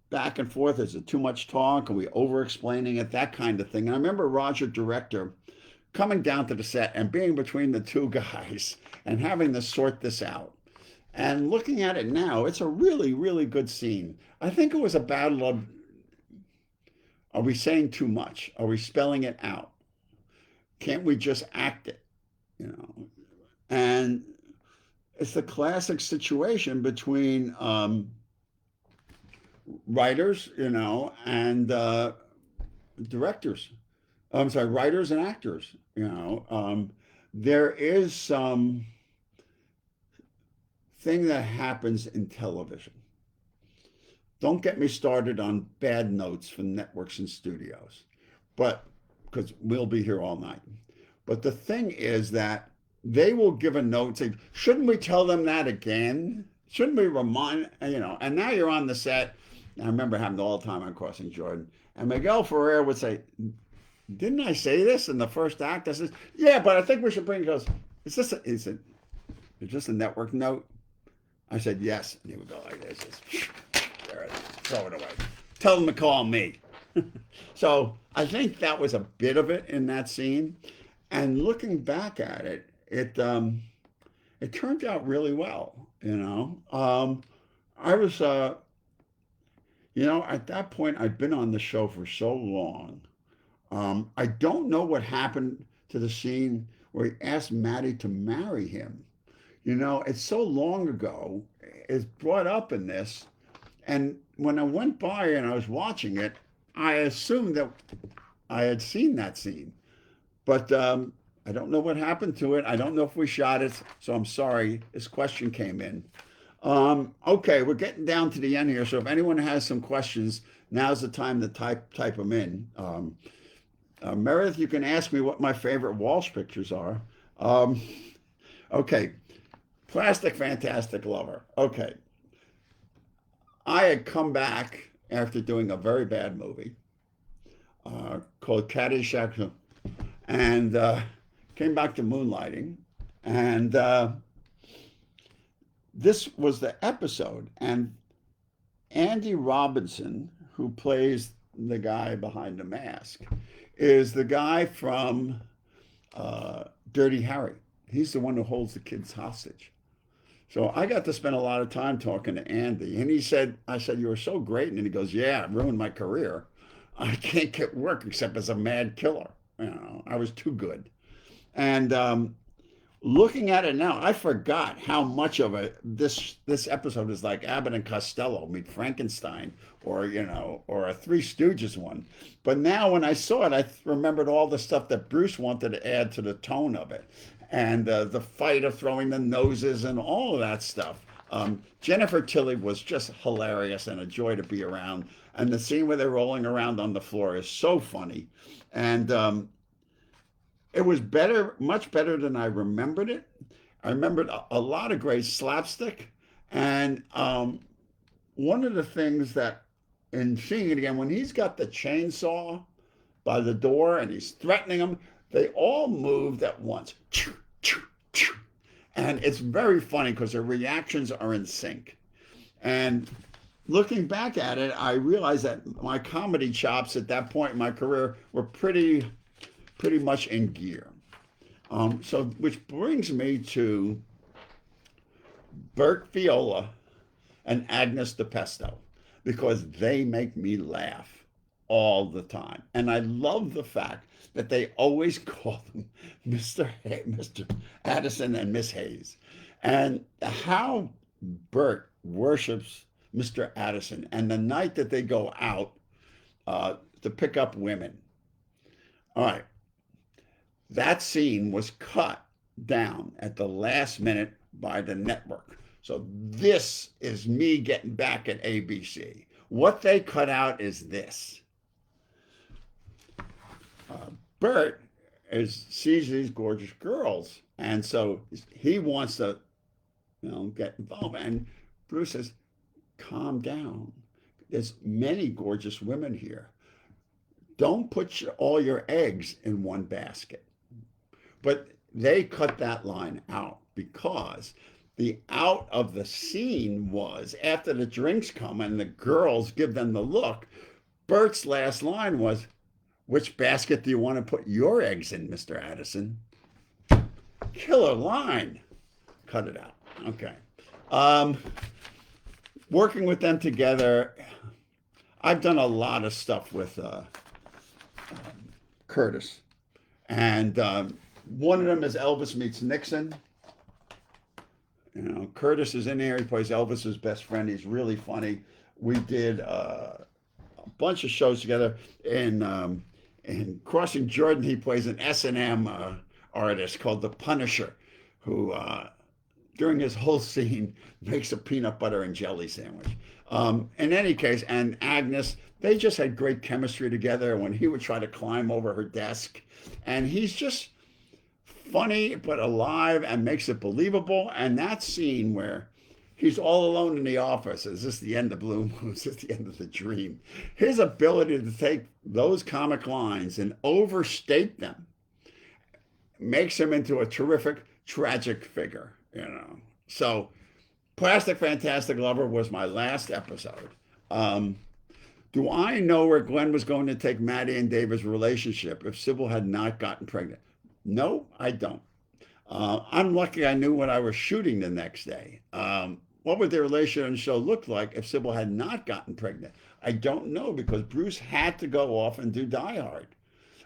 back and forth. Is it too much talk? Are we over-explaining it? That kind of thing. And I remember Roger, director, coming down to the set and being between the 2 guys and having to sort this out. And looking at it now, it's a really, really good scene. I think it was a battle of, are we saying too much? Are we spelling it out? Can't we just act it? And it's the classic situation between writers, and directors. I'm sorry, writers and actors. There is some thing that happens in television. Don't get me started on bad notes from networks and studios, but because we'll be here all night. But the thing is that they will give a note saying, shouldn't we tell them that again? shouldn't we remind, and now you're on the set. I remember having all the time on Crossing Jordan. And Miguel Ferrer would say, didn't I say this in the first act? I said, yeah, but I think we should bring, he goes, he said, is this a network note? I said, yes. And he would go like this. There it is. Throw it away. Tell them to call me. So I think that was a bit of it in that scene. And looking back at it, it turned out really well, I was, at that point, I'd been on the show for so long. I don't know what happened to the scene where he asked Maddie to marry him. It's so long ago. It's brought up in this. And when I went by and I was watching it, I assumed that I had seen that scene. But I don't know what happened to it. I don't know if we shot it. So I'm sorry. This question came in. Okay, we're getting down to the end here. So if anyone has some questions, now's the time to type them in. Meredith, you can ask me what my favorite Walsh pictures are. Okay, Plastic Fantastic Lover. Okay, I had come back after doing a very bad movie called Caddyshack, and came back to Moonlighting, and this was the episode, and Andy Robinson, who plays the guy behind the mask, is the guy from Dirty Harry. He's the one who holds the kids hostage. So I got to spend a lot of time talking to Andy, and I said, you were so great. And he goes, yeah, it ruined my career. I can't get work except as a mad killer. I was too good. And looking at it now, I forgot how much of it this episode is like Abbott and Costello meet Frankenstein, or a Three Stooges one. But now when I saw it, I remembered all the stuff that Bruce wanted to add to the tone of it, and the fight of throwing the noses and all of that stuff. Jennifer Tilly was just hilarious and a joy to be around. And the scene where they're rolling around on the floor is so funny. And it was better, much better than I remembered it. I remembered a lot of great slapstick. And one of the things that, in seeing it again, when he's got the chainsaw by the door and he's threatening them, they all moved at once. And it's very funny because their reactions are in sync. And looking back at it, I realized that my comedy chops at that point in my career were pretty much in gear. So which brings me to Bert Viola and Agnes DePesto, because they make me laugh all the time. And I love the fact that they always call them Mr. Addison and Miss Hayes. And how Bert worships Mr. Addison, and the night that they go out to pick up women. All right. That scene was cut down at the last minute by the network. So this is me getting back at ABC. What they cut out is this. Bert sees these gorgeous girls, and so he wants to, get involved. And Bruce says, calm down. There's many gorgeous women here. Don't put all your eggs in one basket. But they cut that line out because the out of the scene was, after the drinks come and the girls give them the look, Bert's last line was, which basket do you want to put your eggs in, Mr. Addison? Killer line. Cut it out. Okay. Working with them together, I've done a lot of stuff with Curtis. And one of them is Elvis Meets Nixon. Curtis is in there. He plays Elvis's best friend. He's really funny. We did a bunch of shows together. In Crossing Jordan, he plays an S&M artist called the Punisher, who during his whole scene makes a peanut butter and jelly sandwich. In any case, and Agnes, they just had great chemistry together when he would try to climb over her desk. And he's just funny but alive and makes it believable. And that scene where he's all alone in the office. Is this the end of Blue Moon? Is this the end of the dream? His ability to take those comic lines and overstate them makes him into a terrific, tragic figure, you know. So, Plastic Fantastic Lover was my last episode. Um, do I know where Glenn was going to take Maddie and David's relationship if Cybill had not gotten pregnant? No, I don't. I'm lucky I knew what I was shooting the next day. What would their relationship show look like if Cybill had not gotten pregnant? I don't know because Bruce had to go off and do Die Hard,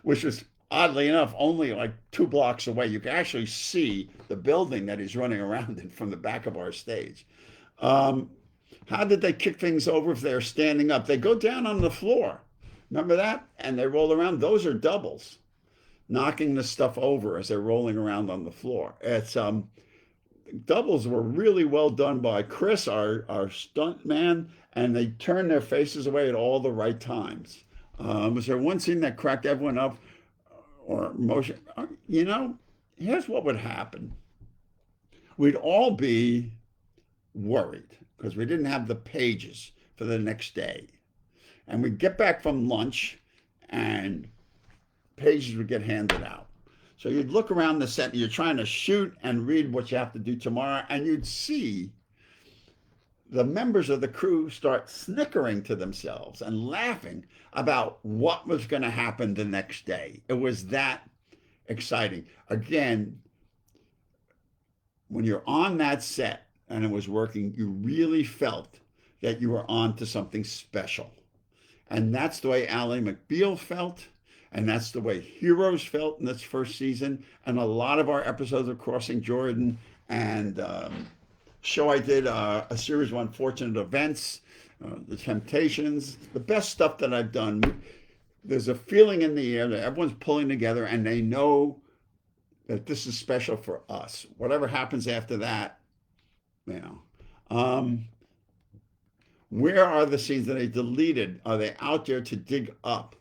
which was oddly enough only like 2 blocks away. You can actually see the building that he's running around in from the back of our stage. Um, how did they kick things over if they're standing up? They go down on the floor. Remember that? And they roll around. Those are doubles, knocking the stuff over as they're rolling around on the floor. It's doubles were really well done by Chris, our stunt man, and they turned their faces away at all the right times. Was there one scene that cracked everyone up or motion? You know, here's what would happen. We'd all be worried because we didn't have the pages for the next day. And we'd get back from lunch and pages would get handed out. So you'd look around the set and you're trying to shoot and read what you have to do tomorrow, and you'd see the members of the crew start snickering to themselves and laughing about what was going to happen the next day. It was that exciting. Again, when you're on that set and it was working, you really felt that you were on to something special. And that's the way Ally McBeal felt. And that's the way Heroes felt in this first season. And a lot of our episodes of Crossing Jordan and show I did a series of Unfortunate Events, The Temptations, the best stuff that I've done. There's a feeling in the air that everyone's pulling together and they know that this is special for us. Whatever happens after that, you know. Where are the scenes that they deleted? Are they out there to dig up?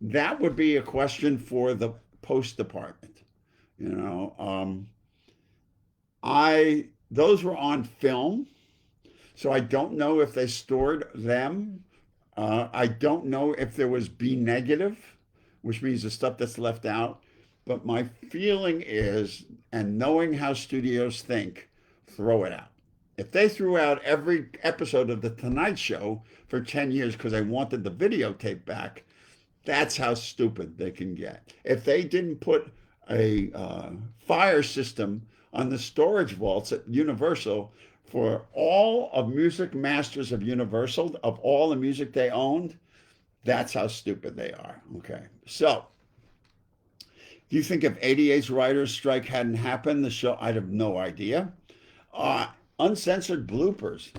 That would be a question for the post department. You know, those were on film, so I don't know if they stored them. I don't know if there was B negative, which means the stuff that's left out. But my feeling is, and knowing how studios think, throw it out. If they threw out every episode of The Tonight Show for 10 years because they wanted the videotape back, that's how stupid they can get. If they didn't put a fire system on the storage vaults at Universal for all of Music Masters of Universal, of all the music they owned, that's how stupid they are. Okay. So, do you think if 88's writer's strike hadn't happened, the show, I'd have no idea. Uncensored bloopers,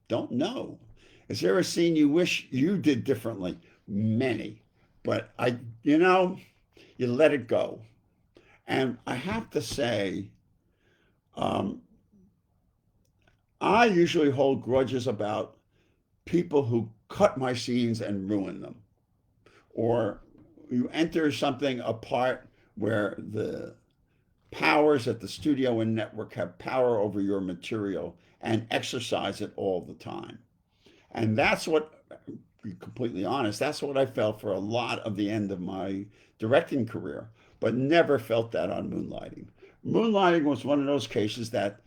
don't know. Is there a scene you wish you did differently? Many. But you let it go. And I have to say, I usually hold grudges about people who cut my scenes and ruin them. Or you enter something apart where the powers at the studio and network have power over your material and exercise it all the time. And that's what, to be completely honest, that's what I felt for a lot of the end of my directing career, but never felt that on Moonlighting. Moonlighting was one of those cases that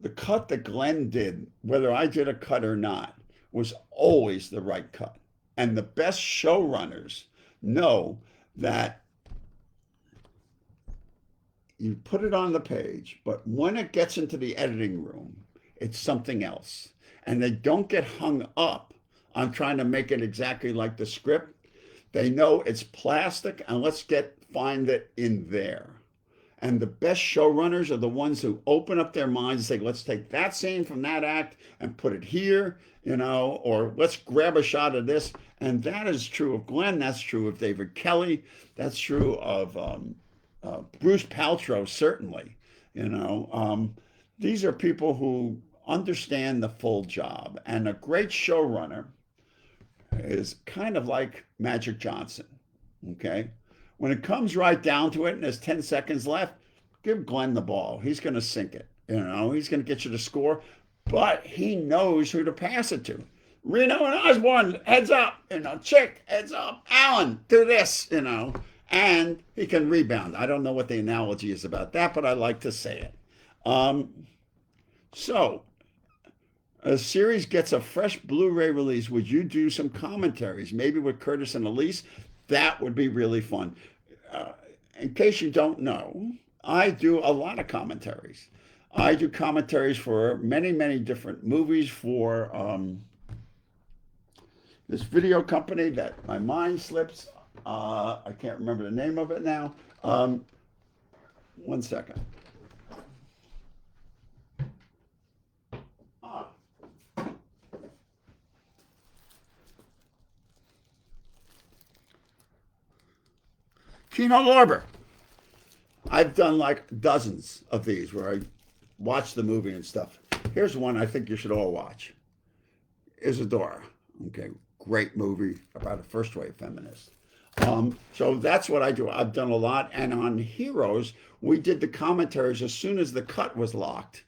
the cut that Glenn did, whether I did a cut or not, was always the right cut. And the best showrunners know that you put it on the page, but when it gets into the editing room, it's something else. And they don't get hung up on trying to make it exactly like the script. They know it's plastic, and let's find it in there. And the best showrunners are the ones who open up their minds and say, let's take that scene from that act and put it here, or let's grab a shot of this. And that is true of Glenn. That's true of David Kelly. That's true of Bruce Paltrow, certainly. These are people who understand the full job. And a great showrunner is kind of like Magic Johnson, okay? When it comes right down to it and there's 10 seconds left, give Glenn the ball. He's going to sink it. He's going to get you to score. but he knows who to pass it to. Reno and Osborne, heads up, Chick, heads up, Allan, do this, and he can rebound. I don't know what the analogy is about that, but I like to say it. So, a series gets a fresh Blu-ray release. Would you do some commentaries, maybe with Curtis and Allyce? That would be really fun. Uh, in case you don't know, I do a lot of commentaries. I do commentaries for many, many different movies for this video company that my mind slips. I can't remember the name of it now. One second. Kino Lorber. I've done like dozens of these where I watch the movie and stuff. Here's one I think you should all watch. Isadora. Okay, great movie about a first-wave feminist. So that's what I do. I've done a lot. And on Heroes, we did the commentaries as soon as the cut was locked.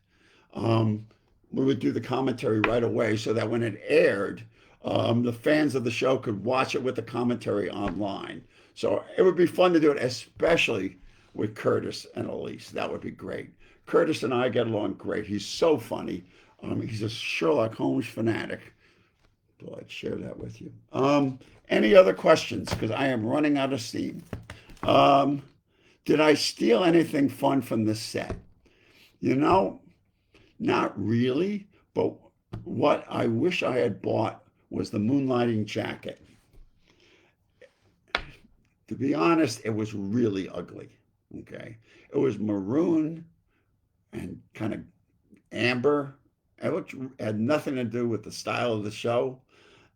We would do the commentary right away so that when it aired, the fans of the show could watch it with the commentary online. So it would be fun to do it, especially with Curtis and Allyce. That would be great. Curtis and I get along great. He's so funny. He's a Sherlock Holmes fanatic. So I'd share that with you. Any other questions? Because I am running out of steam. Did I steal anything fun from the set? Not really. But what I wish I had bought was the Moonlighting jacket. To be honest, it was really ugly. Okay. It was maroon and kind of amber. It had nothing to do with the style of the show.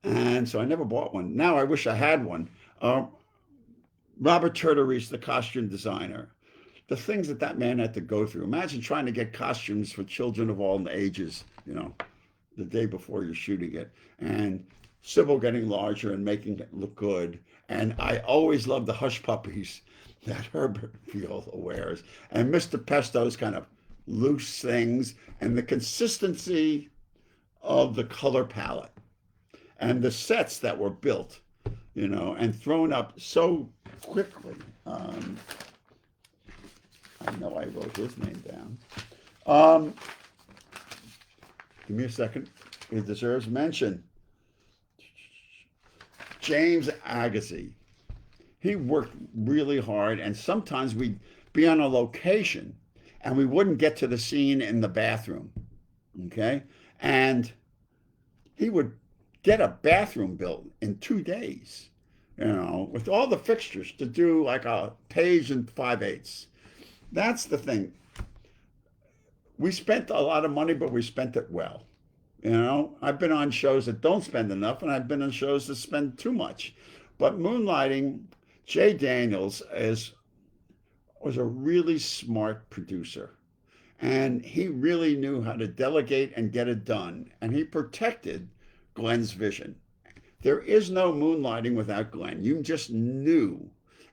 And so I never bought one. Now I wish I had one. Robert Turturese, the costume designer, the things that man had to go through. Imagine trying to get costumes for children of all ages, the day before you're shooting it. And Cybill getting larger and making it look good. And I always loved the hush puppies that Herbert Viola wears. And Mr. Pesto's kind of loose things and the consistency of the color palette and the sets that were built, and thrown up so quickly. I know I wrote his name down. Give me a second. He deserves mention. James Agassi. He worked really hard, and sometimes we'd be on a location and we wouldn't get to the scene in the bathroom. Okay? And he would get a bathroom built in 2 days, with all the fixtures to do like a page and 5/8. That's the thing. We spent a lot of money, but we spent it well. I've been on shows that don't spend enough, and I've been on shows that spend too much. But Moonlighting, Jay Daniels was a really smart producer. And he really knew how to delegate and get it done. And he protected Glenn's vision. There is no Moonlighting without Glenn. You just knew.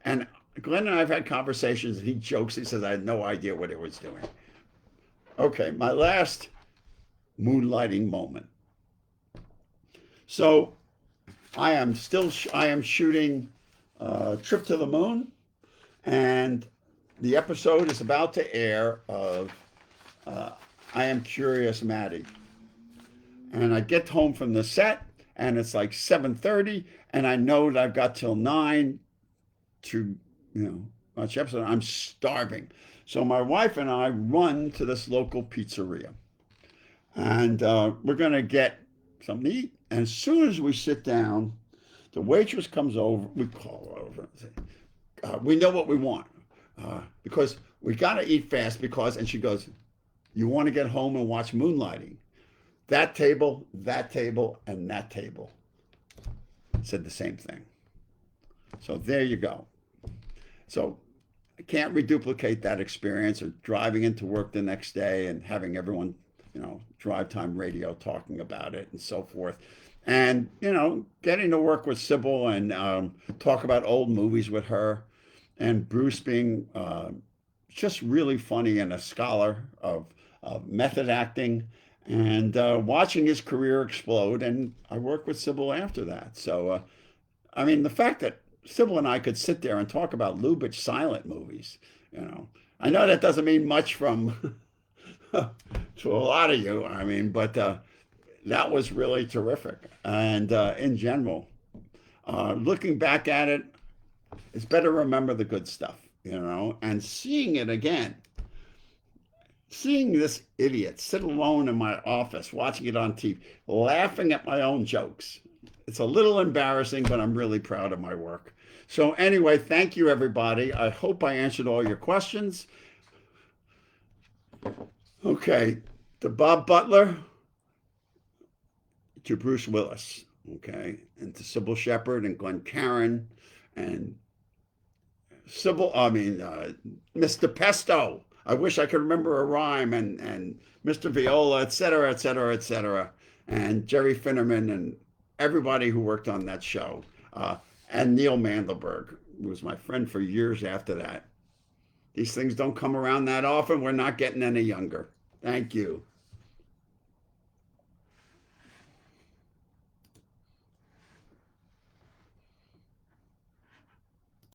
And Glenn and I have had conversations, and he jokes, he says, I had no idea what he was doing. Okay, my last Moonlighting moment. So I am shooting Trip to the Moon, and the episode is about to air of I Am Curious, Maddie. And I get home from the set, and it's like 7:30, and I know that I've got till 9 to, watch the episode. I'm starving. So my wife and I run to this local pizzeria. And we're going to get something to eat. And as soon as we sit down, the waitress comes over. We call her over and say, we know what we want. Because we got to eat fast and she goes, you want to get home and watch Moonlighting? That table, and that table said the same thing. So there you go. So I can't reduplicate that experience of driving into work the next day and having everyone, drive time radio talking about it and so forth. And, getting to work with Cybill and talk about old movies with her, and Bruce being just really funny and a scholar of method acting and watching his career explode. And I worked with Cybill after that. So, I mean, the fact that Cybill and I could sit there and talk about Lubitsch silent movies, you know, I know that doesn't mean much from to a lot of you. I mean, but that was really terrific. And in general, looking back at it, it's better to remember the good stuff, you know, and seeing it again, seeing this idiot sit alone in my office, watching it on TV, laughing at my own jokes. It's a little embarrassing, but I'm really proud of my work. So, anyway, thank you, everybody. I hope I answered all your questions. Okay, to Bob Butler, to Bruce Willis, okay, and to Cybill Shepherd and Glenn Caron and Mr. Pesto. I wish I could remember a rhyme, and Mr. Viola, et cetera, et cetera, et cetera, and Jerry Finnerman and everybody who worked on that show, and Neil Mandelberg, who was my friend for years after that. These things don't come around that often. We're not getting any younger. Thank you.